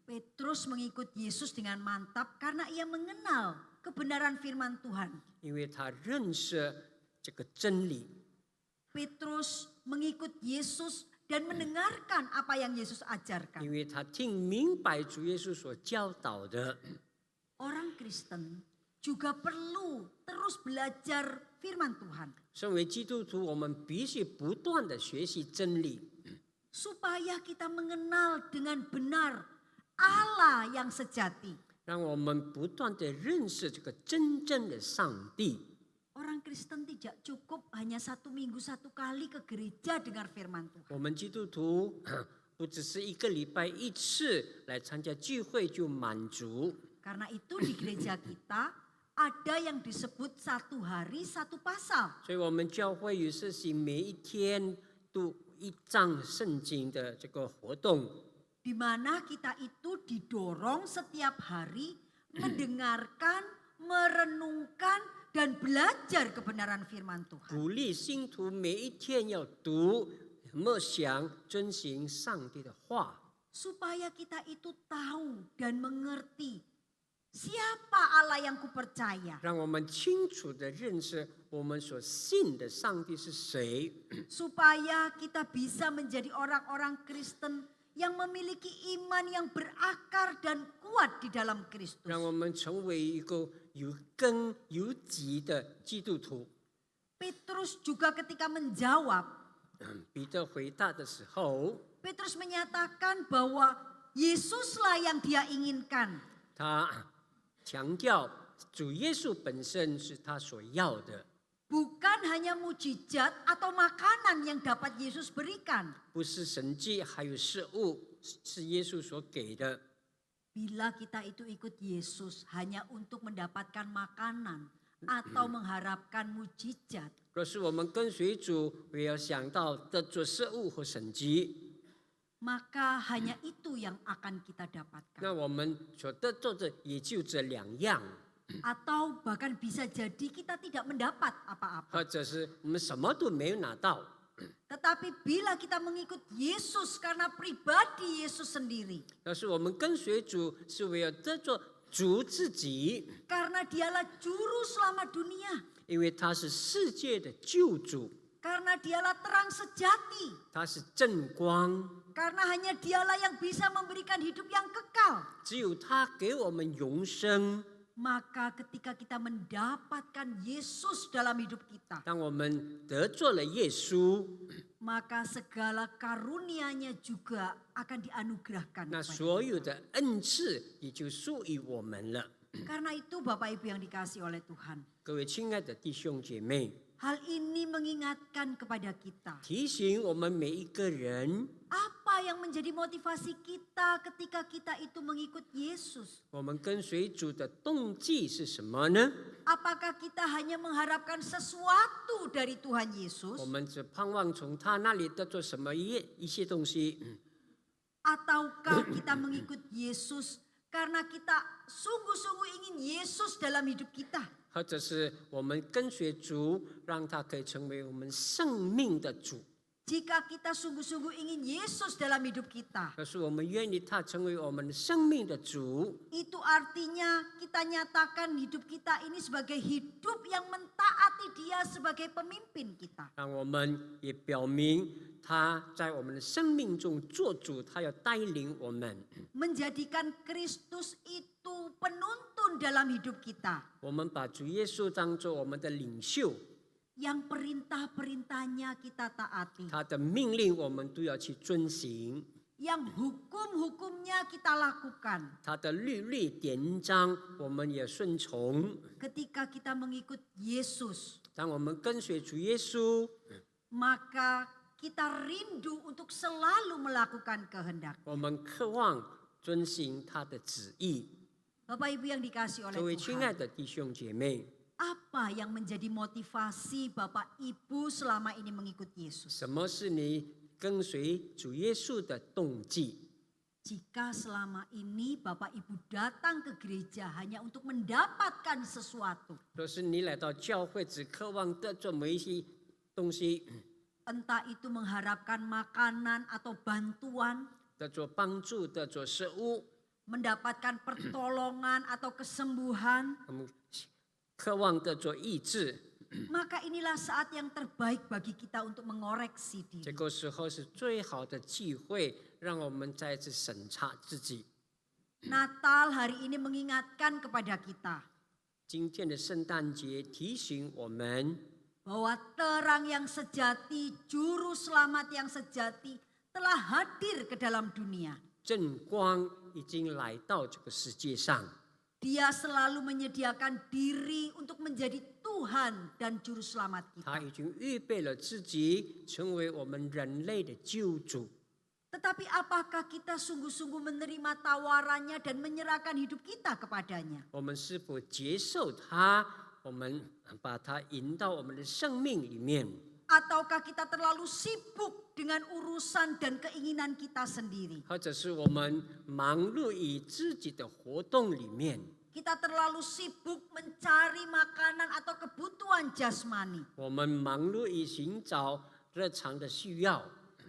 [SPEAKER 7] Petrus mengikut Yesus dengan mantap karena ia mengenal kebenaran firman Tuhan.
[SPEAKER 8] 因为他认识这个真理。
[SPEAKER 7] Petrus mengikut Yesus dan mendengarkan apa yang Yesus
[SPEAKER 8] 因
[SPEAKER 7] ajarkan.
[SPEAKER 8] 为他听明白主耶稣所教导的。
[SPEAKER 7] Orang Kristen juga perlu terus belajar firman Tuhan
[SPEAKER 8] 身为基督徒，我们必须不断的学习真理，
[SPEAKER 7] supaya kita mengenal dengan benar Allah yang sejati.
[SPEAKER 8] 让我们不断的认识这个真正的上帝。
[SPEAKER 7] Orang Kristen tidak cukup hanya 1 minggu 1 kali ke gereja dengar firman Tuhan.
[SPEAKER 8] 我们基督徒不只是1个礼拜1次来参加聚会就满足，
[SPEAKER 7] Karena itu di gereja kita ada yang disebut 1 hari 1 pasal.
[SPEAKER 8] 所以我们教会有实行每一天读1章圣经的这个活动，
[SPEAKER 7] Di mana kita itu didorong setiap hari mendengarkan, merenungkan, dan belajar kebenaran firman Tuhan.
[SPEAKER 8] 鼓励信徒每一天要读、默想、遵行上帝的话，
[SPEAKER 7] Supaya kita itu tahu dan mengerti siapa Allah yang kupercaya.
[SPEAKER 8] 让我们清楚的认识我们所信的上帝是谁，
[SPEAKER 7] Supaya kita bisa menjadi orang-orang Kristen yang memiliki iman yang berakar dan kuat di dalam Kristus.
[SPEAKER 8] 让我们成为一个有根有基的基督徒。
[SPEAKER 7] Petrus juga ketika menjawab,
[SPEAKER 8] 彼得回答的时候，
[SPEAKER 7] Petrus menyatakan bahwa Yesuslah yang dia inginkan.
[SPEAKER 8] 他强调主耶稣本身是他所要的，
[SPEAKER 7] Bukan hanya mujizat atau makanan yang dapat Yesus berikan.
[SPEAKER 8] 不是神迹，还有事物是耶稣所给的。
[SPEAKER 7] Bila kita itu ikut Yesus hanya untuk mendapatkan makanan atau mengharapkan mujizat,
[SPEAKER 8] 若是我们跟随主，也要想到得做食物和神迹，
[SPEAKER 7] maka hanya itu yang akan kita
[SPEAKER 8] 那
[SPEAKER 7] dapatkan.
[SPEAKER 8] 我们所得做的也就这2样，
[SPEAKER 7] Atau bahkan bisa jadi kita tidak mendapat apa-apa.
[SPEAKER 8] 或者是我们什么都没有拿到。
[SPEAKER 7] Tetapi bila kita mengikut Yesus karena pribadi Yesus sendiri,
[SPEAKER 8] 要是我们跟随主，是为了得做主自己，
[SPEAKER 7] karena dialah juru selamat dunia,
[SPEAKER 8] 因为他是世界的救主，
[SPEAKER 7] karena dialah terang sejati,
[SPEAKER 8] 他是正光，
[SPEAKER 7] karena hanya dialah yang bisa memberikan hidup yang kekal.
[SPEAKER 8] 只有他给我们永生。
[SPEAKER 7] Maka ketika kita mendapatkan Yesus dalam hidup kita,
[SPEAKER 8] 当我们得做了耶稣，
[SPEAKER 7] maka segala karunia-Nya juga akan dianugerahkan
[SPEAKER 8] 那
[SPEAKER 7] kepada
[SPEAKER 8] 所有的恩赐也就属于我们了。
[SPEAKER 7] Karena itu Bapak Ibu yang dikasihi oleh Tuhan,
[SPEAKER 8] 各位亲爱的弟兄姐妹，
[SPEAKER 7] hal ini mengingatkan kepada kita
[SPEAKER 8] 提醒我们每一个人，
[SPEAKER 7] apa yang menjadi motivasi kita ketika kita itu mengikut Yesus.
[SPEAKER 8] 我们跟随主的动机是什么呢？
[SPEAKER 7] Apakah kita hanya mengharapkan sesuatu dari Tuhan Yesus,
[SPEAKER 8] 我们只盼望从他那里得做什么一些东西，
[SPEAKER 7] ataukah kita mengikut Yesus karena kita sungguh-sungguh ingin Yesus dalam hidup kita?
[SPEAKER 8] 或者是我们跟随主，让他可以成为我们生命的主。
[SPEAKER 7] Jika kita sungguh-sungguh ingin Yesus dalam hidup kita,
[SPEAKER 8] 可是我们愿意他成为我们生命的主，
[SPEAKER 7] itu artinya kita nyatakan hidup kita ini sebagai hidup yang mentaati Dia sebagai pemimpin kita.
[SPEAKER 8] 让我们也表明他在我们的生命中做主，他要带领我们。
[SPEAKER 7] Menjadikan Kristus itu penuntun dalam hidup kita.
[SPEAKER 8] 我们把主耶稣当作我们的领袖，
[SPEAKER 7] Yang perintah-perintahnya kita taati.
[SPEAKER 8] 他的命令我们都要去遵行，
[SPEAKER 7] Yang hukum-hukumnya kita lakukan.
[SPEAKER 8] 他的律例典章我们也顺从。
[SPEAKER 7] Ketika kita mengikut Yesus,
[SPEAKER 8] 当我们跟随主耶稣，
[SPEAKER 7] maka kita rindu untuk selalu melakukan kehendak.
[SPEAKER 8] 我们渴望遵行他的旨意。
[SPEAKER 7] Bapak Ibu yang dikasihi
[SPEAKER 8] 各位
[SPEAKER 7] oleh
[SPEAKER 8] 亲爱
[SPEAKER 7] Tuhan,
[SPEAKER 8] 的弟兄姐妹，
[SPEAKER 7] apa yang menjadi motivasi Bapak Ibu selama ini mengikut Yesus?
[SPEAKER 8] 什么是你跟随主耶稣的动机？
[SPEAKER 7] Jika selama ini Bapak Ibu datang ke gereja hanya untuk mendapatkan sesuatu,
[SPEAKER 8] 若是你来到教会只渴望得做某一些东西，
[SPEAKER 7] entah itu mengharapkan makanan atau bantuan,
[SPEAKER 8] 得做帮助，得做食物，
[SPEAKER 7] mendapatkan pertolongan atau kesembuhan,
[SPEAKER 8] 我们渴望得做医治，
[SPEAKER 7] maka inilah saat yang terbaik bagi kita untuk mengoreksi
[SPEAKER 8] 这
[SPEAKER 7] diri.
[SPEAKER 8] 个时候是最好的机会，让我们再次审查自己。
[SPEAKER 7] Natal hari ini mengingatkan kepada kita
[SPEAKER 8] 今天的圣诞节提醒我们，
[SPEAKER 7] bahwa terang yang sejati, juru selamat yang sejati telah hadir ke dalam dunia.
[SPEAKER 8] 正光已经来到这个世界上，
[SPEAKER 7] Dia selalu menyediakan diri untuk menjadi Tuhan dan juru selamat
[SPEAKER 8] 他
[SPEAKER 7] kita.
[SPEAKER 8] 已经预备了自己，成为我们人类的救主。
[SPEAKER 7] Tetapi apakah kita sungguh-sungguh menerima tawarannya dan menyerahkan hidup kita kepadanya?
[SPEAKER 8] 我们是否接受他？我们把他引到我们的生命里面，
[SPEAKER 7] Ataukah kita terlalu sibuk dengan urusan dan keinginan kita sendiri?
[SPEAKER 8] 或者是我们忙碌于自己的活动里面，
[SPEAKER 7] Kita terlalu sibuk mencari makanan atau kebutuhan jasmani.
[SPEAKER 8] 我们忙碌于寻找日常的需要，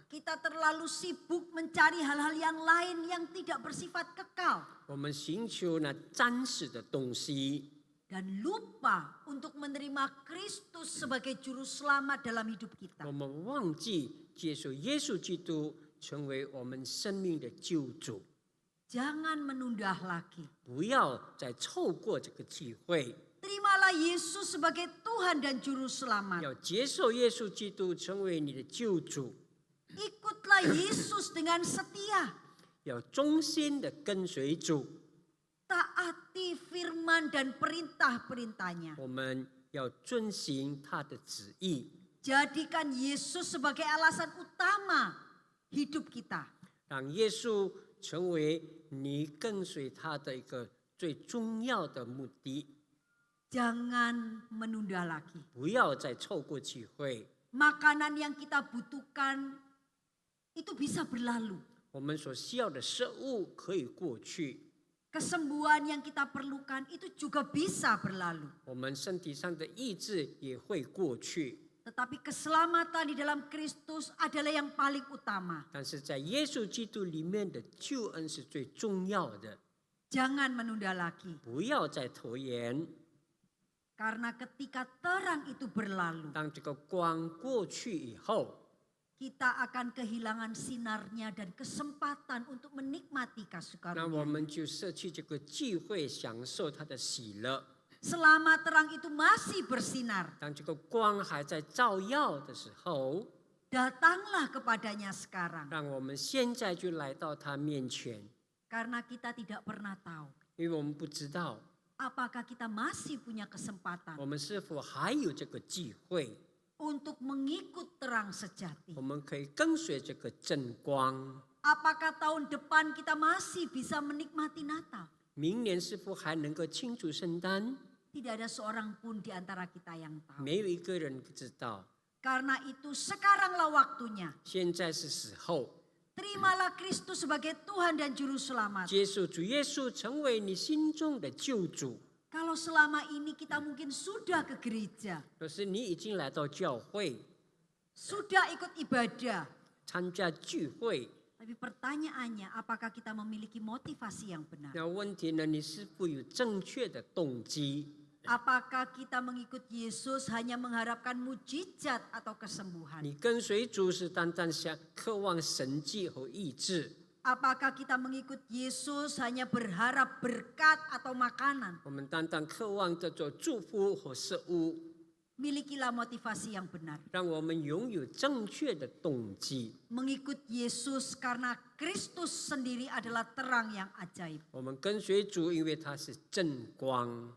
[SPEAKER 7] Kita terlalu sibuk mencari hal-hal yang lain yang tidak bersifat kekal.
[SPEAKER 8] 我们寻求那暂时的东西，
[SPEAKER 7] Dan lupa untuk menerima Kristus sebagai juru selamat dalam hidup kita.
[SPEAKER 8] 我们忘记接受耶稣基督成为我们生命的救主。
[SPEAKER 7] Jangan menunda lagi.
[SPEAKER 8] 不要再错过这个机会，
[SPEAKER 7] Terimalah Yesus sebagai Tuhan dan juru selamat.
[SPEAKER 8] 要接受耶稣基督成为你的救主，
[SPEAKER 7] Ikutlah Yesus dengan setia.
[SPEAKER 8] 要忠心的跟随主。
[SPEAKER 7] Taati firman dan perintah-perintahnya.
[SPEAKER 8] 我们要遵行他的旨意，
[SPEAKER 7] Jadikan Yesus sebagai alasan utama hidup kita.
[SPEAKER 8] 让耶稣成为你跟随他的一个最重要的目的。
[SPEAKER 7] Jangan menunda lagi.
[SPEAKER 8] 不要再错过机会。
[SPEAKER 7] Makanan yang kita butuhkan itu bisa berlalu.
[SPEAKER 8] 我们所需要的食物可以过去，
[SPEAKER 7] Kesembuhan yang kita perlukan itu juga bisa berlalu.
[SPEAKER 8] 我们身体上的意志也会过去。
[SPEAKER 7] Tetapi keselamatan di dalam Kristus adalah yang paling utama.
[SPEAKER 8] 但是在耶稣基督里面的救恩是最重要的，
[SPEAKER 7] Jangan menunda lagi.
[SPEAKER 8] 不要再拖延。
[SPEAKER 7] Karena ketika terang itu berlalu,
[SPEAKER 8] 当这个光过去以后，
[SPEAKER 7] kita akan kehilangan sinarnya dan kesempatan untuk menikmati kasih
[SPEAKER 8] 那我
[SPEAKER 7] karunia.
[SPEAKER 8] 们就失去这个机会，享受他的喜乐。
[SPEAKER 7] Selama terang itu masih bersinar,
[SPEAKER 8] 当这个光还在照耀的时候，
[SPEAKER 7] datanglah kepadanya sekarang.
[SPEAKER 8] 让我们现在就来到他面前，
[SPEAKER 7] Karena kita tidak pernah tahu
[SPEAKER 8] 因为我们不知道
[SPEAKER 7] apakah kita masih punya kesempatan
[SPEAKER 8] 我们是否还有这个机会，
[SPEAKER 7] untuk mengikut terang sejati.
[SPEAKER 8] 我们可以跟随这个真光。
[SPEAKER 7] Apakah tahun depan kita masih bisa menikmati Natal?
[SPEAKER 8] 明年是否还能够庆祝圣诞？
[SPEAKER 7] Tidak ada seorang pun di antara kita yang tahu.
[SPEAKER 8] 没有一个人知道。
[SPEAKER 7] Karena itu sekaranglah waktunya.
[SPEAKER 8] 现在是时候，
[SPEAKER 7] Terimalah Kristus sebagai Tuhan dan Juru Selamat.
[SPEAKER 8] 接受主耶稣成为你心中的救主。
[SPEAKER 7] Kalau selama ini kita mungkin sudah ke gereja,
[SPEAKER 8] 若是你已经来到教会，
[SPEAKER 7] sudah ikut ibadah,
[SPEAKER 8] 参加聚会，
[SPEAKER 7] tapi pertanyaannya apakah kita memiliki motivasi yang benar?
[SPEAKER 8] 那问题呢？你是否有正确的动机？
[SPEAKER 7] Apakah kita mengikut Yesus hanya mengharapkan mujizat atau kesembuhan?
[SPEAKER 8] 你跟随主是单单想渴望神迹和医治，
[SPEAKER 7] Apakah kita mengikut Yesus hanya berharap berkat atau makanan?
[SPEAKER 8] 我们单单渴望得着祝福和食物，
[SPEAKER 7] Milikilah motivasi yang benar.
[SPEAKER 8] 让我们拥有正确的动机。
[SPEAKER 7] Mengikut Yesus karena Kristus sendiri adalah terang yang ajaib.
[SPEAKER 8] 我们跟随主，因为他是真光，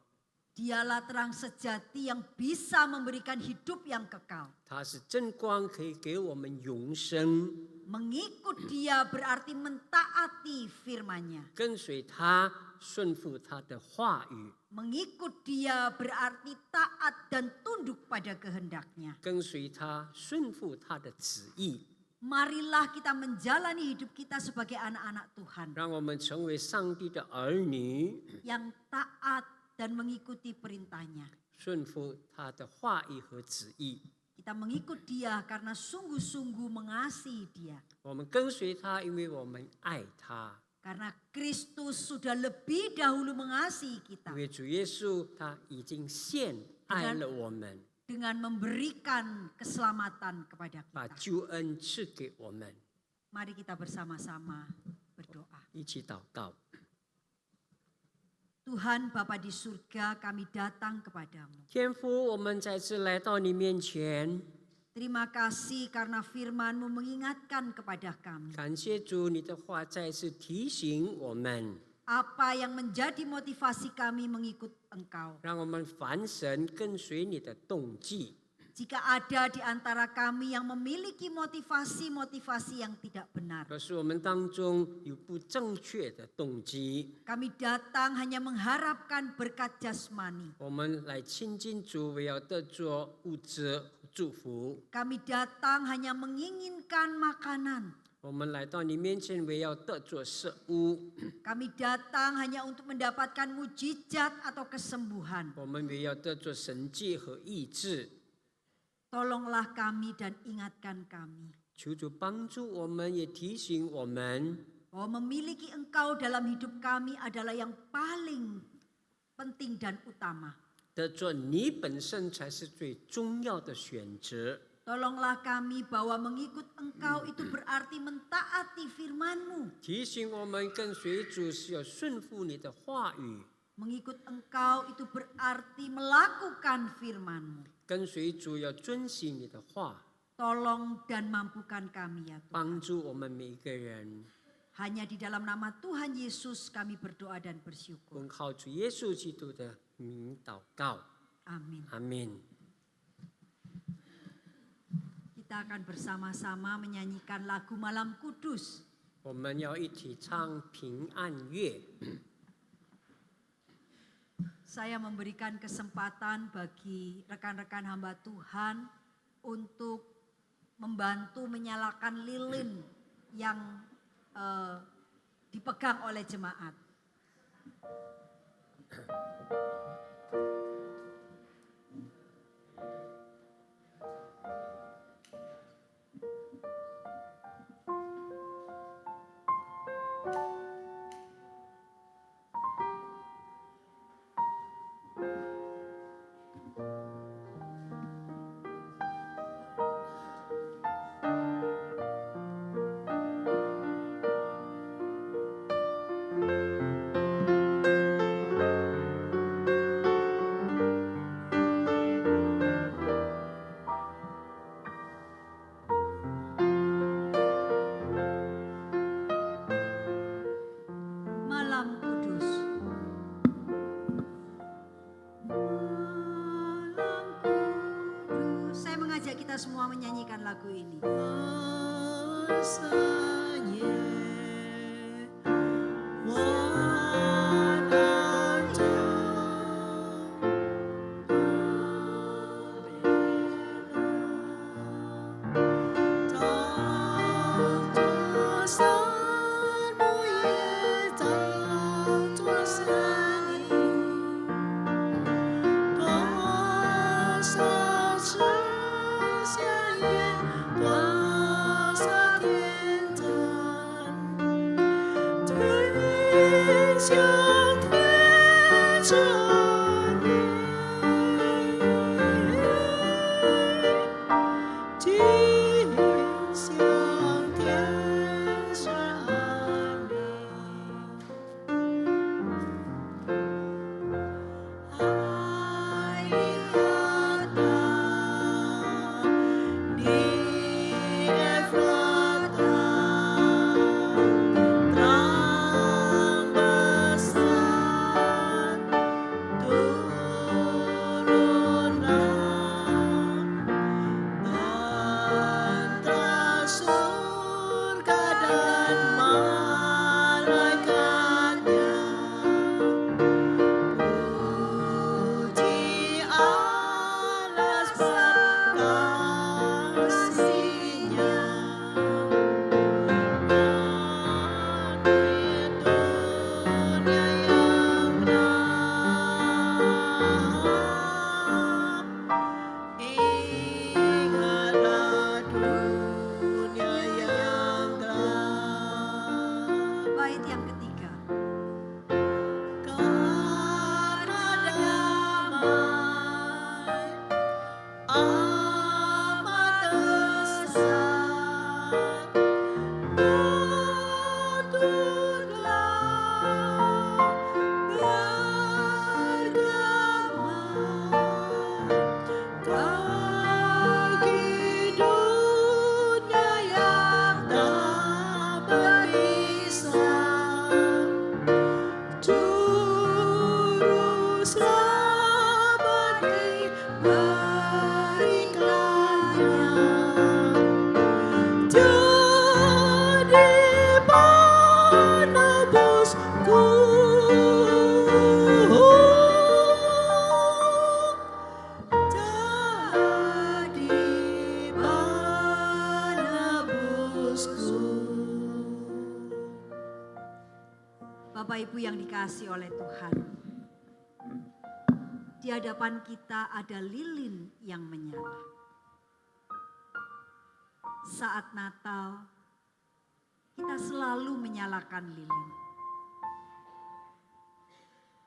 [SPEAKER 7] Dialah terang sejati yang bisa memberikan hidup yang kekal.
[SPEAKER 8] 他是真光，可以给我们永生。
[SPEAKER 7] Mengikut dia berarti mentaati firman-Nya.
[SPEAKER 8] 跟随他，顺服他的话语；
[SPEAKER 7] Mengikut dia berarti taat dan tunduk pada kehendak-Nya.
[SPEAKER 8] 跟随他，顺服他的旨意。
[SPEAKER 7] Marilah kita menjalani hidup kita sebagai anak-anak Tuhan
[SPEAKER 8] 让我们成为上帝的儿女，
[SPEAKER 7] yang taat dan mengikuti perintah-Nya.
[SPEAKER 8] 顺服他的话语和旨意。
[SPEAKER 7] Kita mengikut dia karena sungguh-sungguh mengasihi dia.
[SPEAKER 8] 我们跟随他，因为我们爱他。
[SPEAKER 7] Karena Kristus sudah lebih dahulu mengasihi
[SPEAKER 8] 因
[SPEAKER 7] kita
[SPEAKER 8] 为主耶稣他已经献爱了我们，
[SPEAKER 7] dengan memberikan keselamatan kepada
[SPEAKER 8] 把
[SPEAKER 7] kita.
[SPEAKER 8] 救恩赐给我们。
[SPEAKER 7] Mari kita bersama-sama berdoa.
[SPEAKER 8] 一起祷告。
[SPEAKER 7] Tuhan Bapa di surga, kami datang kepadamu.
[SPEAKER 8] 天父，我们再次来到你面前，
[SPEAKER 7] Terima kasih karena firman-Mu mengingatkan kepada kami
[SPEAKER 8] 感谢主，你的话再次提醒我们，
[SPEAKER 7] apa yang menjadi motivasi kami mengikut Engkau.
[SPEAKER 8] 让我们凡神跟随你的动机。
[SPEAKER 7] Jika ada di antara kami yang memiliki motivasi-motivasi yang tidak benar,
[SPEAKER 8] 若是我们当中有不正确的动机，
[SPEAKER 7] kami datang hanya mengharapkan berkat jasmani.
[SPEAKER 8] 我们来亲近主，为要得着物质和祝福。
[SPEAKER 7] Kami datang hanya menginginkan makanan.
[SPEAKER 8] 我们来到你面前，为要得着食物。
[SPEAKER 7] Kami datang hanya untuk mendapatkan mujizat atau kesembuhan.
[SPEAKER 8] 我们为要得着神迹和医治。
[SPEAKER 7] Tolonglah kami dan ingatkan kami
[SPEAKER 8] 求主帮助我们，也提醒我们，
[SPEAKER 7] bahwa memiliki Engkau dalam hidup kami adalah yang paling penting dan utama.
[SPEAKER 8] 得着你本身才是最重要的选择。
[SPEAKER 7] Tolonglah kami bahwa mengikut Engkau itu berarti mentaati firman-Mu.
[SPEAKER 8] 提醒我们跟随主是要顺服你的话语，
[SPEAKER 7] Mengikut Engkau itu berarti melakukan firman-Mu.
[SPEAKER 8] 跟随主要遵行你的话，
[SPEAKER 7] Tolong dan mampukan kami ya Tuhan.
[SPEAKER 8] 帮助我们每一个人。
[SPEAKER 7] Hanya di dalam nama Tuhan Yesus kami berdoa dan bersyukur.
[SPEAKER 8] 奉靠主耶稣基督的名祷告，
[SPEAKER 7] Amin.
[SPEAKER 8] 阿门。
[SPEAKER 7] Kita akan bersama-sama menyanyikan lagu Malam Kudus.
[SPEAKER 8] 我们要一起唱平安乐。
[SPEAKER 7] Saya memberikan kesempatan bagi rekan-rekan hamba Tuhan untuk membantu menyalakan lilin yang dipegang oleh jemaat. Malam Kudus. Malam Kudus. Saya mengajak kita semua menyanyikan lagu ini. Bait yang ketiga. Karena damai amat besar, patutlah bergema bagi dunia yang tak berpisah. Juru selamat diberikannya, jadi penebusku, jadi penebusku. Bapak Ibu yang dikasihi oleh Tuhan, di hadapan kita ada lilin yang menyala. Saat Natal, kita selalu menyalakan lilin.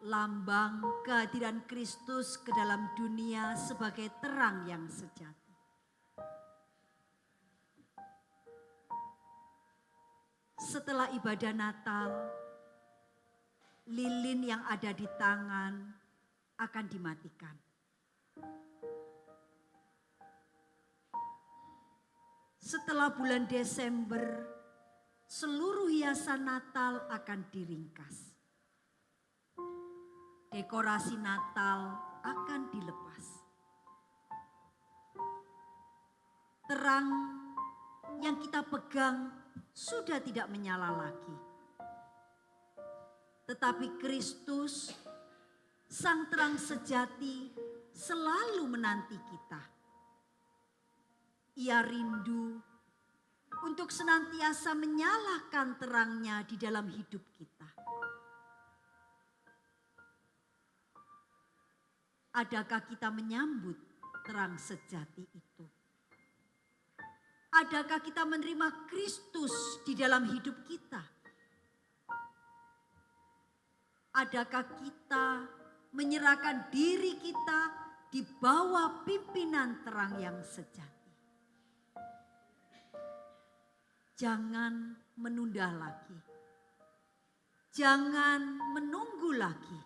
[SPEAKER 7] Lambang kehadiran Kristus ke dalam dunia sebagai terang yang sejati. Setelah ibadah Natal, lilin yang ada di tangan akan dimatikan. Setelah bulan Desember, seluruh hiasan Natal akan diringkas. Dekorasi Natal akan dilepas. Terang yang kita pegang sudah tidak menyala lagi. Tetapi Kristus, Sang Terang sejati, selalu menanti kita. Ia rindu untuk senantiasa menyalakan terangnya di dalam hidup kita. Adakah kita menyambut terang sejati itu? Adakah kita menerima Kristus di dalam hidup kita? Adakah kita menyerahkan diri kita di bawah pimpinan terang yang sejati? Jangan menunda lagi. Jangan menunggu lagi.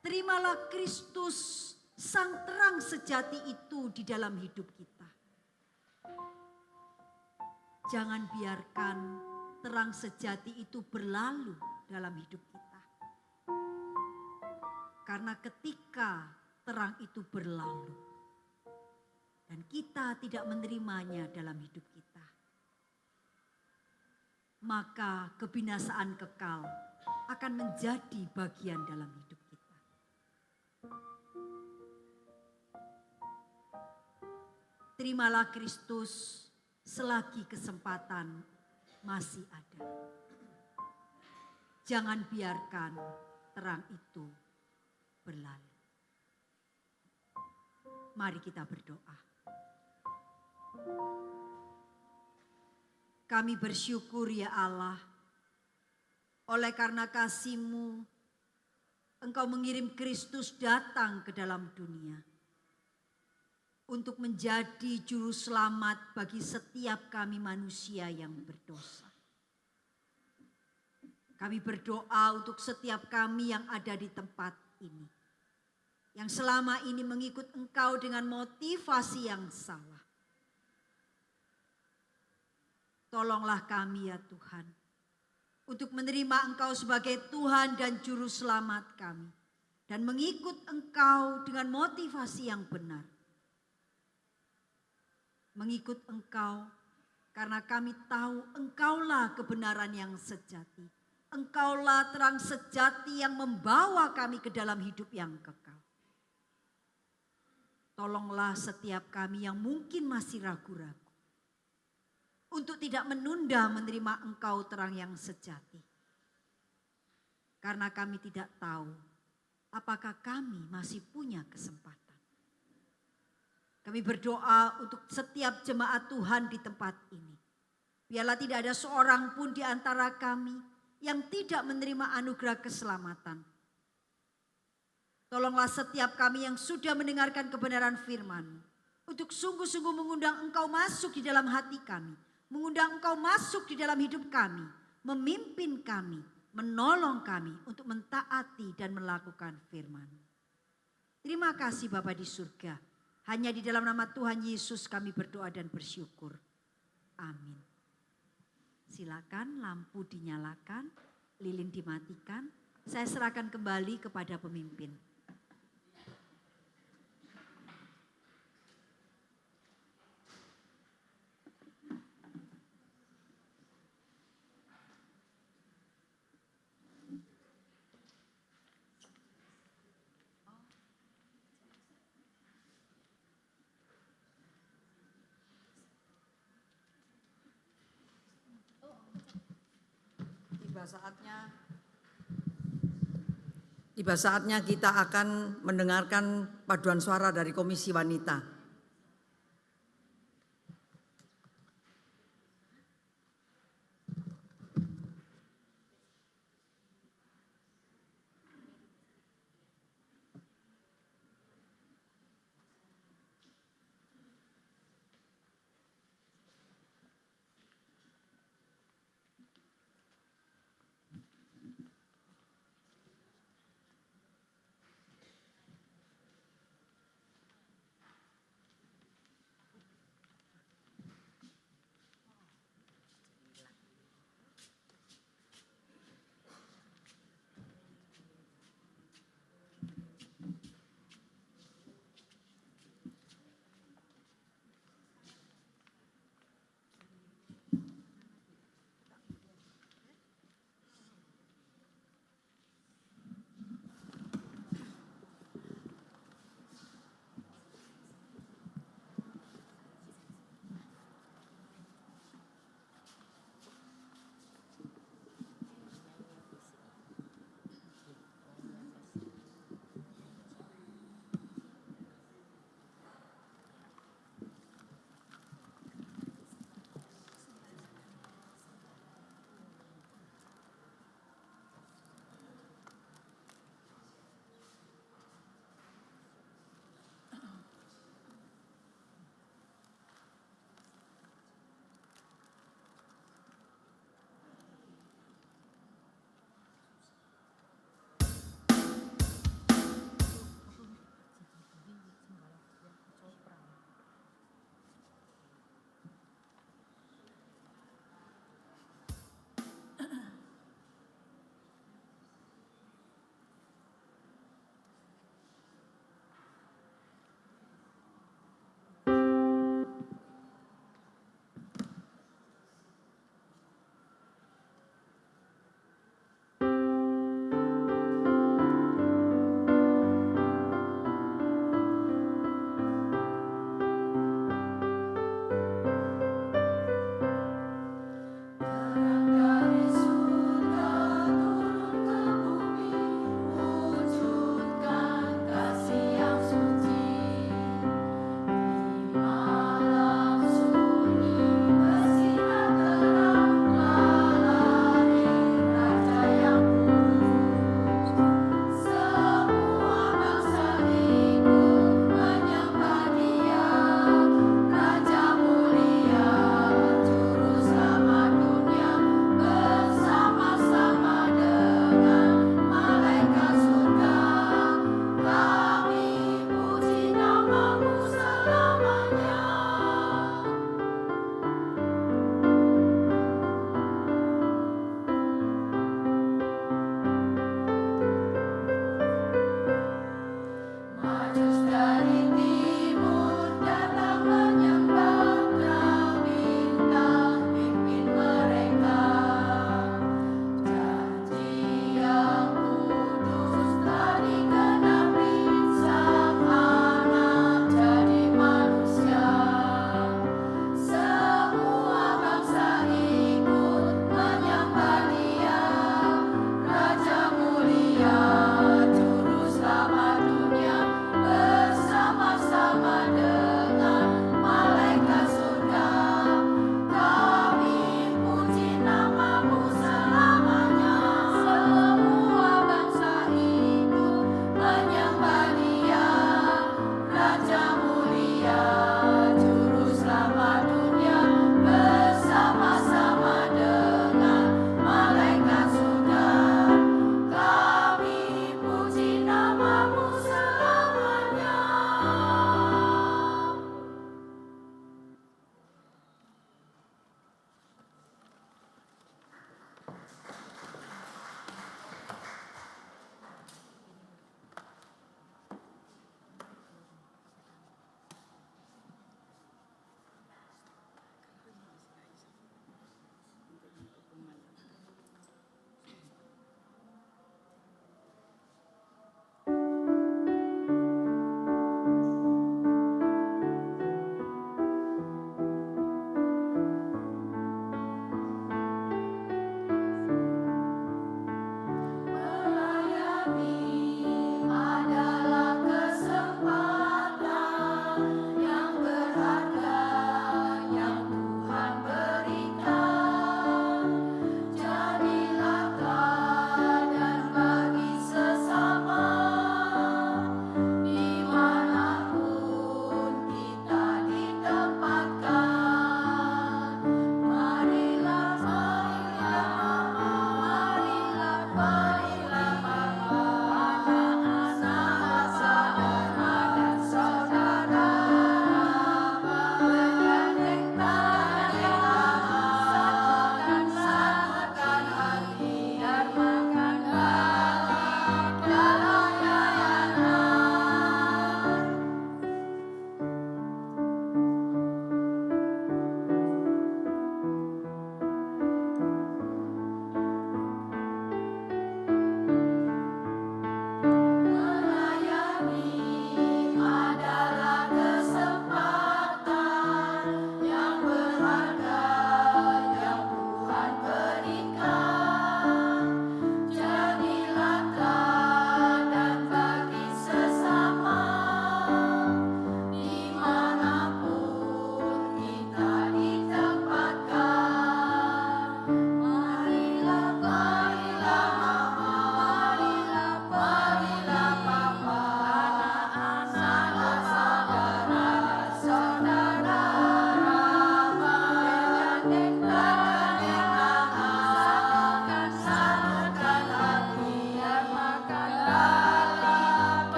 [SPEAKER 7] Terimalah Kristus, Sang Terang sejati itu di dalam hidup kita. Jangan biarkan terang sejati itu berlalu dalam hidup kita. Karena ketika terang itu berlalu dan kita tidak menerimanya dalam hidup kita, maka kebinasaan kekal akan menjadi bagian dalam hidup kita. Terimalah Kristus selagi kesempatan masih ada. Jangan biarkan terang itu berlalu. Mari kita berdoa. Kami bersyukur ya Allah, oleh karena kasih-Mu, Engkau mengirim Kristus datang ke dalam dunia untuk menjadi juru selamat bagi setiap kami manusia yang berdosa. Kami berdoa untuk setiap kami yang ada di tempat ini, yang selama ini mengikut Engkau dengan motivasi yang salah. Tolonglah kami ya Tuhan, untuk menerima Engkau sebagai Tuhan dan Juru Selamat kami, dan mengikut Engkau dengan motivasi yang benar. Mengikut Engkau karena kami tahu Engkaulah kebenaran yang sejati. Engkaulah terang sejati yang membawa kami ke dalam hidup yang kekal. Tolonglah setiap kami yang mungkin masih ragu-ragu untuk tidak menunda menerima Engkau terang yang sejati. Karena kami tidak tahu apakah kami masih punya kesempatan. Kami berdoa untuk setiap jemaat Tuhan di tempat ini. Biarlah tidak ada seorang pun di antara kami yang tidak menerima anugerah keselamatan. Tolonglah setiap kami yang sudah mendengarkan kebenaran firman-Mu untuk sungguh-sungguh mengundang Engkau masuk di dalam hati kami, mengundang Engkau masuk di dalam hidup kami, memimpin kami, menolong kami untuk mentaati dan melakukan firman-Mu. Terima kasih Bapa di surga. Hanya di dalam nama Tuhan Yesus kami berdoa dan bersyukur. Amin. Silakan lampu dinyalakan, lilin dimatikan. Saya serahkan kembali kepada pemimpin.
[SPEAKER 1] Tiba saatnya kita akan mendengarkan paduan suara dari Komisi Wanita.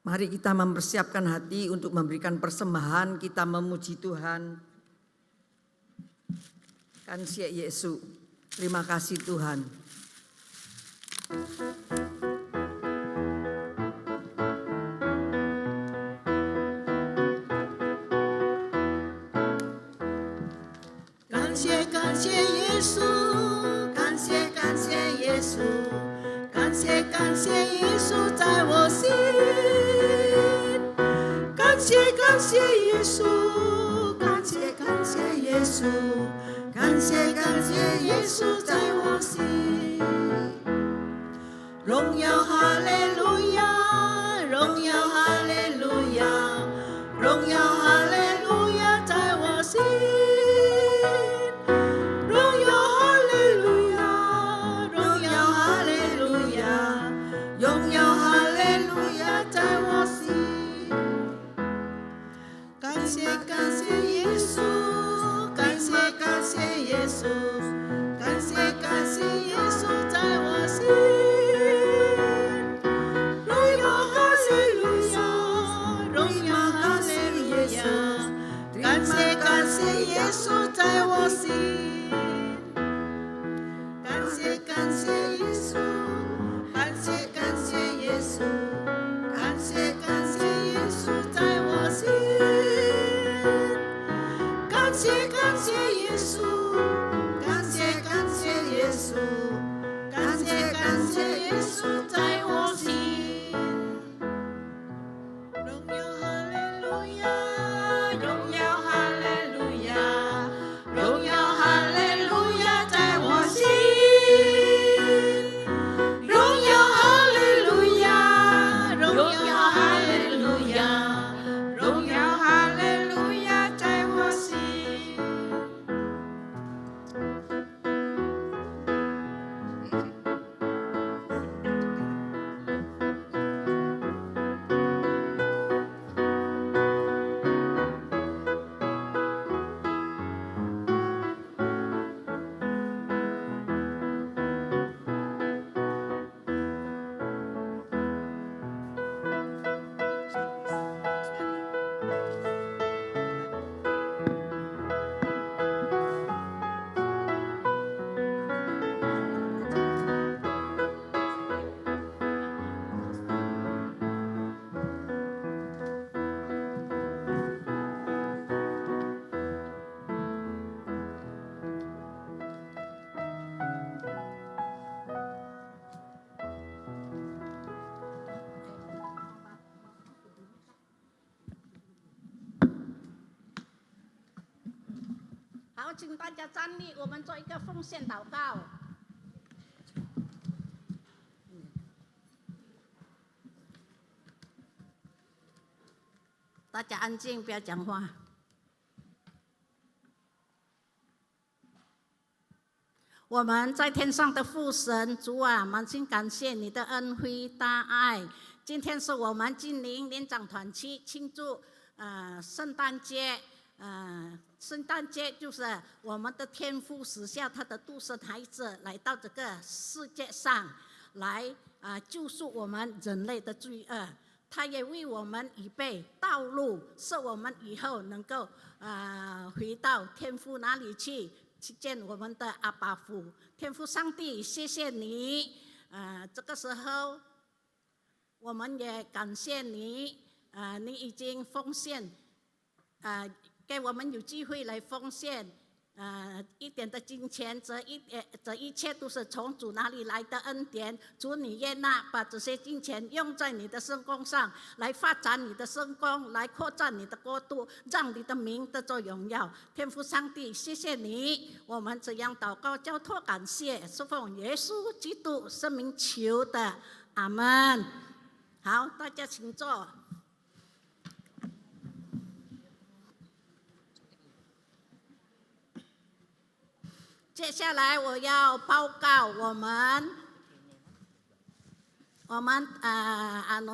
[SPEAKER 1] Mari kita mempersiapkan hati untuk memberikan persembahan, kita memuji Tuhan. Kansia Yesus, terima kasih Tuhan.
[SPEAKER 3] 感谢耶稣，感谢耶稣，感谢耶稣在我心。感谢耶稣，感谢耶稣，感谢耶稣在我心。荣耀哈利路亚，荣耀哈利路亚，荣耀哈利路亚在我心。感谢耶稣，感谢耶稣，感谢耶稣在我心。荣耀哈利路亚，荣耀哈利路亚，感谢耶稣在我心。感谢耶稣，感谢耶稣，感谢耶稣在我心。感谢耶稣，感谢耶稣，感谢耶稣在我心。荣耀哈利路亚，荣耀哈利路亚，荣耀哈利路亚在我心。荣耀哈利路亚，荣耀哈利路亚，荣耀哈利路亚在我心。
[SPEAKER 6] 好，请大家站立，我们做一个奉献祷告。大家安静，不要讲话。我们在天上的父神主啊，满心感谢你的恩惠大爱。今天是我们金陵年长团契庆祝圣诞节。圣诞节就是我们的天父使下他的独生孩子来到这个世界上来救赎我们人类的罪恶。他也为我们预备道路，使我们以后能够回到天父那里去见我们的阿爸父。天父上帝，谢谢你。这个时候我们也感谢你，你已经奉献，给我们有机会来奉献，一点的金钱，这一切都是从主那里来的恩典。主你悦纳，把这些金钱用在你的圣工上，来发展你的圣工，来扩展你的国度，让你的名得着荣耀。天父上帝，谢谢你，我们这样祷告交托感谢，是奉耶稣基督圣名求的，阿们。好，大家请坐。接下来我要报告我们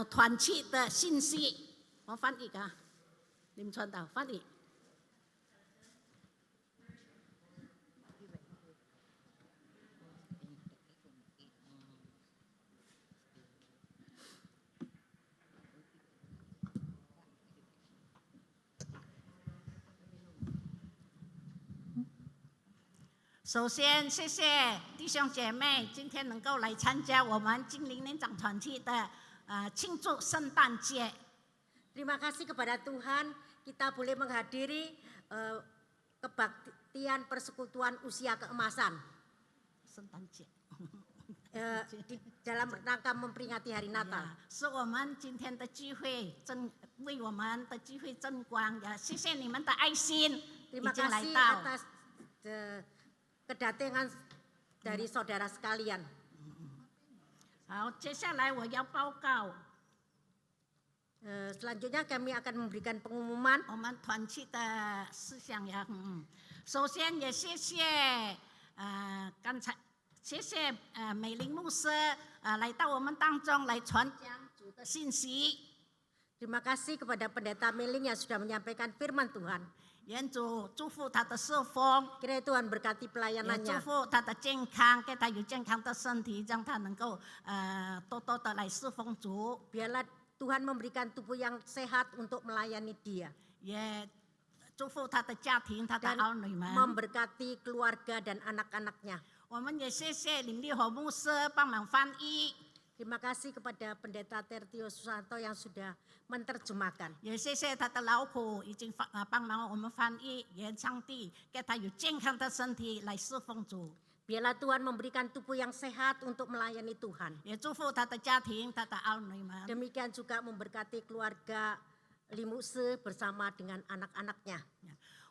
[SPEAKER 6] 团契的信息。我翻譯啊，念傳道翻譯。首先，谢谢弟兄姐妹今天能够来参加我们金陵年长团契的庆祝圣诞节。
[SPEAKER 9] Terima kasih kepada Tuhan kita boleh menghadiri kebaktian persekutuan usia keemasan
[SPEAKER 6] 圣诞节
[SPEAKER 9] dalam rangka memperingati hari Natal.
[SPEAKER 6] 是我们今天的聚会为我们的聚会争光，也谢谢你们的爱心已
[SPEAKER 9] Terima
[SPEAKER 6] 经来
[SPEAKER 9] kasih
[SPEAKER 6] 到。
[SPEAKER 9] atas kedatangan dari saudara sekalian.
[SPEAKER 6] 好，接下来我要报告
[SPEAKER 9] Selanjutnya kami akan memberikan pengumuman.
[SPEAKER 6] 我们团契的事项呀。首先也谢谢刚才谢谢美玲牧师来到我们当中来传讲主的信息。
[SPEAKER 9] Terima kasih kepada pendeta Meling yang sudah menyampaikan firman Tuhan.
[SPEAKER 6] 愿主祝福他的侍奉，
[SPEAKER 9] Kiranya Tuhan berkati
[SPEAKER 6] 也祝
[SPEAKER 9] pelayanannya.
[SPEAKER 6] 福他的健康，给他有健康的身体，让他能够多多的来侍奉主。
[SPEAKER 9] Biarlah Tuhan memberikan tubuh yang sehat untuk melayani Dia
[SPEAKER 6] 也祝福他的家庭，他的
[SPEAKER 9] dan
[SPEAKER 6] 儿女们。
[SPEAKER 9] memberkati keluarga dan anak-anaknya.
[SPEAKER 6] 我们也谢谢林立和牧师帮忙翻译，
[SPEAKER 9] Terima kasih kepada pendeta Tertio Susanto yang sudah menerjemahkan.
[SPEAKER 6] 也谢谢他的老虎已经帮忙我们翻译，愿上帝给他有健康的身体来侍奉主。
[SPEAKER 9] Biarlah Tuhan memberikan tubuh yang sehat untuk melayani Tuhan.
[SPEAKER 6] 也祝福他的家庭，他的儿女们。
[SPEAKER 9] Demikian juga memberkati keluarga Limuse bersama dengan anak-anaknya.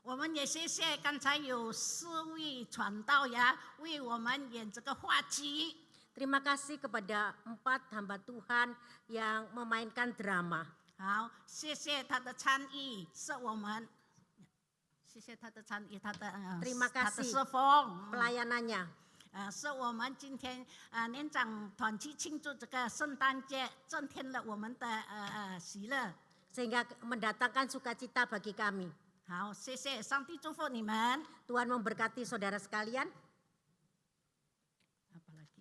[SPEAKER 6] 我们也谢谢刚才有4位传道呀，为我们演这个话剧。
[SPEAKER 9] Terima kasih kepada 4 hamba Tuhan yang memainkan drama.
[SPEAKER 6] 好，谢谢他的参与，是我们，谢谢他的参与，他的
[SPEAKER 9] Terima
[SPEAKER 6] 他的
[SPEAKER 9] kasih
[SPEAKER 6] 侍奉。
[SPEAKER 9] pelayanannya.
[SPEAKER 6] 是我们今天年长团契庆祝这个圣诞节，增添了我们的喜乐。
[SPEAKER 9] Sehingga mendatangkan sukacita bagi kami.
[SPEAKER 6] 好，谢谢上帝祝福你们。
[SPEAKER 9] Tuhan memberkati saudara sekalian.
[SPEAKER 6] Apalagi?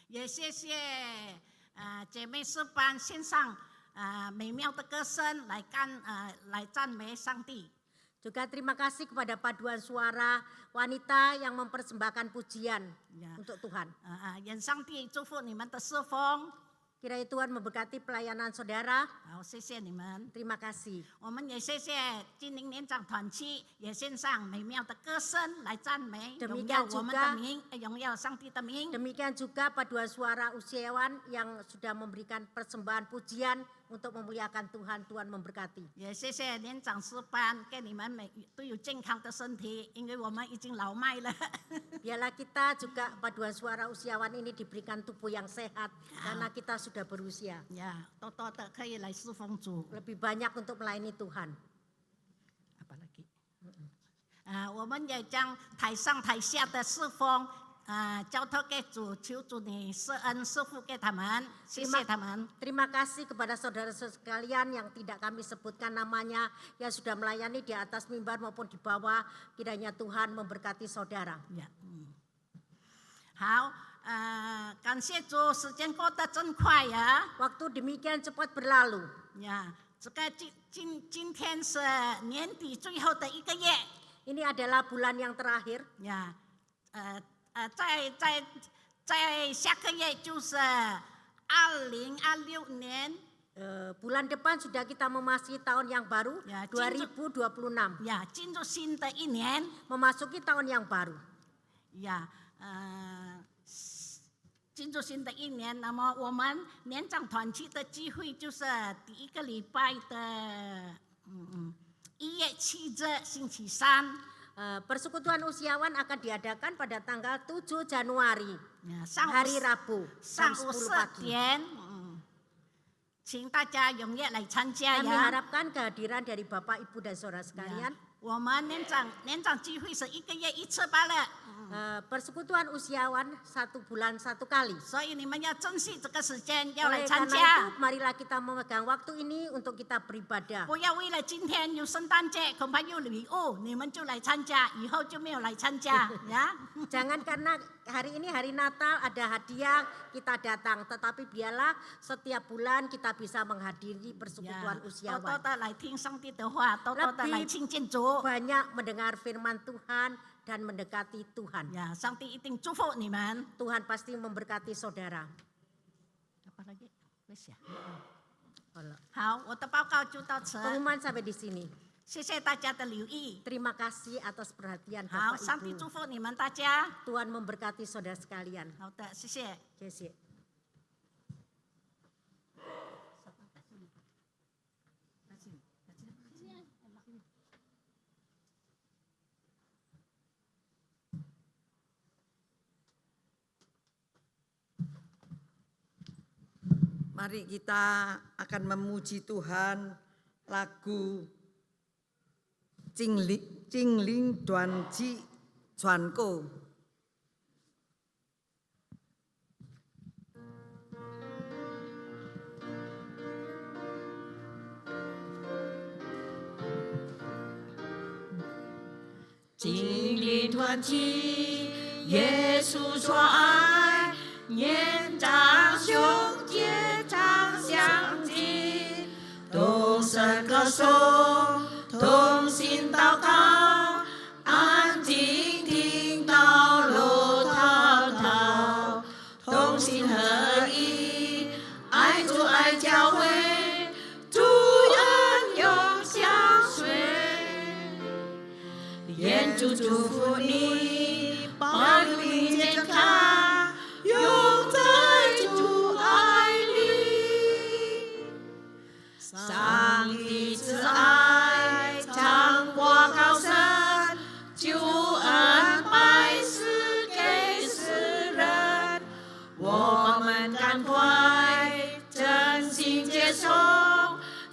[SPEAKER 6] 也谢谢姐妹诗班献上美妙的歌声来赞美上帝。
[SPEAKER 9] Juga terima kasih kepada paduan suara wanita yang mempersembahkan pujian untuk Tuhan.
[SPEAKER 6] 愿上帝祝福你们的侍奉。
[SPEAKER 9] Kiranya Tuhan memberkati pelayanan saudara.
[SPEAKER 6] 好，谢谢你们。
[SPEAKER 9] Terima kasih.
[SPEAKER 6] 我们也谢谢金陵年长团契也献上美妙的歌声来赞美，荣耀我们的名，荣耀上帝的名。
[SPEAKER 9] Demikian juga paduan suara usiawan yang sudah memberikan persembahan pujian untuk memuliakan Tuhan. Tuhan memberkati.
[SPEAKER 6] 也谢谢年长诗班，给你们都有健康的身体，因为我们已经老迈了。
[SPEAKER 9] Biarlah kita juga paduan suara usiawan ini diberikan tubuh yang sehat karena kita sudah berusia.
[SPEAKER 6] 呀，多多的可以来侍奉主。
[SPEAKER 9] Lebih banyak untuk melayani Tuhan.
[SPEAKER 6] Apalagi? 我们也将台上台下的侍奉交托给主，求主你施恩赐福给他们，谢谢他们。
[SPEAKER 9] Terima kasih kepada saudara-saudara sekalian yang tidak kami sebutkan namanya yang sudah melayani di atas mimbar maupun di bawah. Kiranya Tuhan memberkati saudara.
[SPEAKER 6] 好，感谢主，时间过得真快呀！
[SPEAKER 9] Waktu demikian cepat berlalu.
[SPEAKER 6] 呀，这个今天是年底最后的一个月。
[SPEAKER 9] Ini adalah bulan yang terakhir.
[SPEAKER 6] 呀，在下个月就是2026年。
[SPEAKER 9] Bulan depan sudah kita memasuki tahun yang baru,
[SPEAKER 6] Ya,
[SPEAKER 9] 2026.
[SPEAKER 6] 呀，进入新的一年。
[SPEAKER 9] Memasuki tahun yang baru.
[SPEAKER 6] 呀，进入新的一年，那么我们年长团契的聚会就是第一个礼拜的1月7日星期三。
[SPEAKER 9] Persekutuan usiawan akan diadakan pada tanggal 7 Januari,
[SPEAKER 6] 上
[SPEAKER 9] hari Rabu,
[SPEAKER 6] 上
[SPEAKER 9] jam
[SPEAKER 6] 午
[SPEAKER 9] 10
[SPEAKER 6] 4
[SPEAKER 9] pagi.
[SPEAKER 6] 点，请大家踊跃来参加
[SPEAKER 9] Kami
[SPEAKER 6] 呀。
[SPEAKER 9] harapkan kehadiran dari Bapak, Ibu, dan saudara sekalian.
[SPEAKER 6] 我们年长聚会是1个月1次罢了。
[SPEAKER 9] persekutuan usiawan 1 bulan 1 kali.
[SPEAKER 6] 所以你们要珍惜这个时间，要来
[SPEAKER 9] Oleh
[SPEAKER 6] 参
[SPEAKER 9] karena
[SPEAKER 6] 加
[SPEAKER 9] itu, marilah kita memegang waktu ini untuk kita beribadah.
[SPEAKER 6] 不要为了今天有圣诞节，恐怕有礼物，你们就来参加，以后就没有来参加呀。
[SPEAKER 9] Jangan karena hari ini hari Natal ada hadiah kita datang, tetapi biarlah setiap bulan kita bisa menghadiri persekutuan
[SPEAKER 6] 多
[SPEAKER 9] usiawan.
[SPEAKER 6] 多的来听上帝的话，多多的来亲近主。
[SPEAKER 9] Banyak mendengar firman Tuhan dan mendekati Tuhan.
[SPEAKER 6] 呀，上帝一定祝福你们。
[SPEAKER 9] Tuhan pasti memberkati saudara.
[SPEAKER 6] Apa lagi? Wes ya. 好，我的报告就到此，
[SPEAKER 9] Pengumuman sampai di sini.
[SPEAKER 6] 谢谢大家的留意。
[SPEAKER 9] Terima kasih atas perhatian
[SPEAKER 6] 好，
[SPEAKER 9] Bapak
[SPEAKER 6] 上帝
[SPEAKER 9] Ibu.
[SPEAKER 6] 祝福你们大家。
[SPEAKER 9] Tuhan memberkati saudara sekalian.
[SPEAKER 6] 好的，谢谢。
[SPEAKER 9] Jesse.
[SPEAKER 1] Mari kita akan memuji Tuhan lagu Jing Ling Duan Ji Chuan Ko.
[SPEAKER 3] Jing Ling Duan Ji，耶稣说爱，年长兄姐长相近，同声歌颂，同心祷告，安静听道路滔滔，同心合一，爱主爱教会，主恩永相随。愿主祝福你，保佑你健康，永在主爱里。上帝慈爱长过高山，救恩百世给世人。我们赶快真心接受，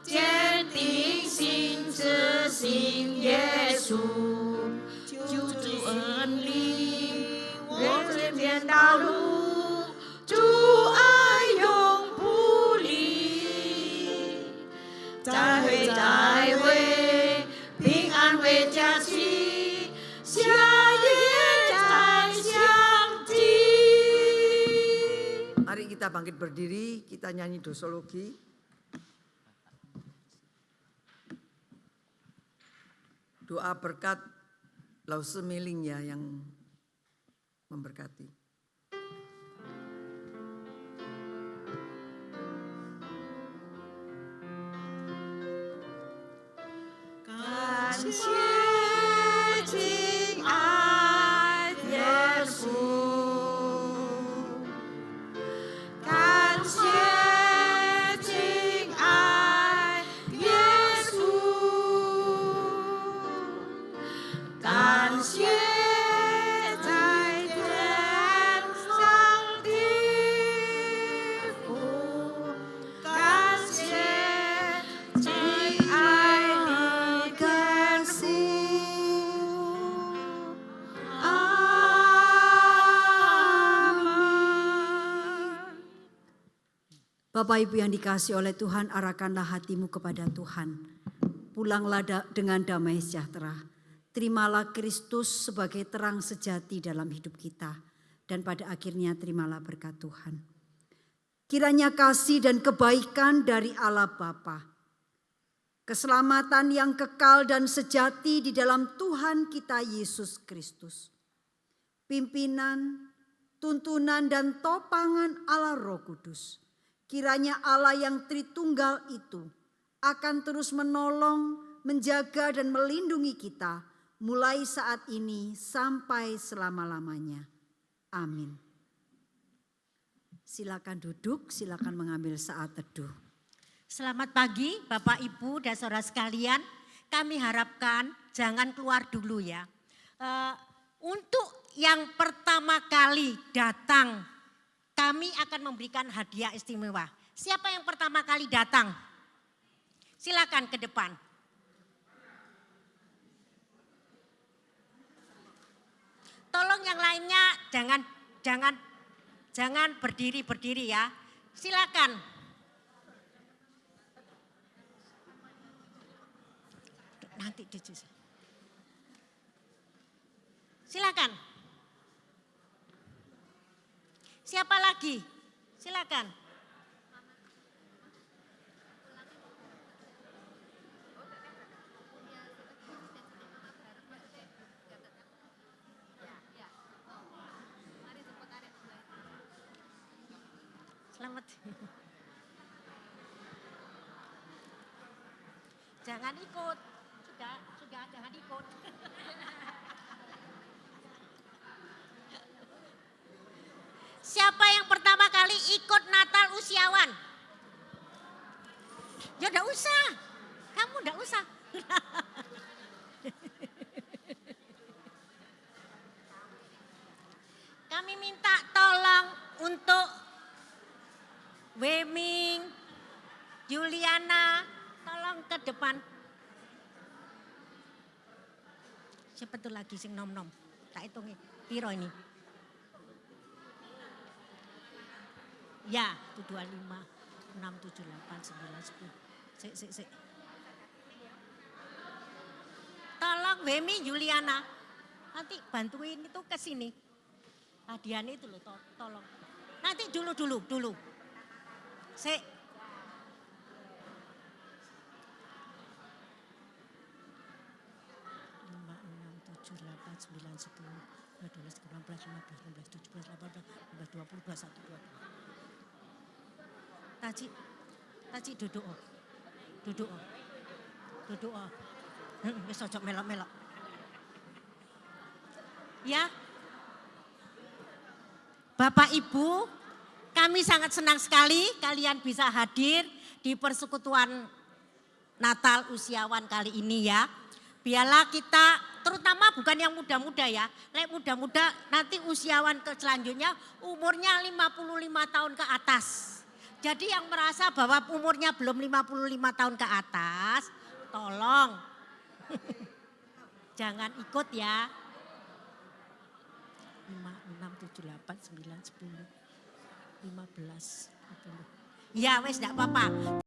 [SPEAKER 3] 坚定心志信耶稣。救主恩里，我这片道路，主爱永不离。再会，平安回家去，下夜再相聚。
[SPEAKER 1] Mari kita bangkit berdiri, kita nyanyi dosologi. Doa berkat Lause Meling ya yang memberkati.
[SPEAKER 7] Bapak Ibu yang dikasihi oleh Tuhan, arahkanlah hatimu kepada Tuhan. Pulanglah dengan damai sejahtera. Terimalah Kristus sebagai terang sejati dalam hidup kita. Dan pada akhirnya terimalah berkat Tuhan. Kiranya kasih dan kebaikan dari Allah Bapa, keselamatan yang kekal dan sejati di dalam Tuhan kita Yesus Kristus, pimpinan, tuntunan dan topangan Allah Roh Kudus, kiranya Allah yang Tritunggal itu akan terus menolong, menjaga dan melindungi kita mulai saat ini sampai selama-lamanya. Amin. Silakan duduk, silakan mengambil saat teduh.
[SPEAKER 9] Selamat pagi Bapak Ibu dan saudara sekalian. Kami harapkan jangan keluar dulu ya. Untuk yang pertama kali datang, kami akan memberikan hadiah istimewa. Siapa yang pertama kali datang? Silakan ke depan. Tolong yang lainnya jangan berdiri ya. Silakan. Nanti dijus. Silakan. Siapa lagi? Silakan. Selamat. Jangan ikut. Sudah jangan ikut. Siapa yang pertama kali ikut Natal usiawan? Ya enggak usah. Kamu enggak usah. Kami minta tolong untuk Weming, Juliana, tolong ke depan. Siapa tuh lagi sing nom-nom? Tak hitungi. Piro ini? Ya, itu 25, 6, 7, 8, 9, 10. Sik. Tolong Wemi, Juliana. Nanti bantuin itu ke sini. Hadiahnya itu loh, tolong. Nanti dulu. Sik. 9, 10, 12, 13, 14, 15, 16, 17, 18, 19, 20, 21, 22. Taci duduk. Wis ojo melok-melok. Ya. Bapak Ibu, kami sangat senang sekali kalian bisa hadir di persekutuan Natal usiawan kali ini ya. Biarlah kita, terutama bukan yang muda-muda ya. Lek muda-muda nanti usiawan ke selanjutnya umurnya 55 tahun ke atas. Jadi yang merasa bahwa umurnya belum 55 tahun ke atas, tolong jangan ikut ya. 5, 6, 7, 8, 9, 10, 15, 20. Ya wes enggak apa-apa.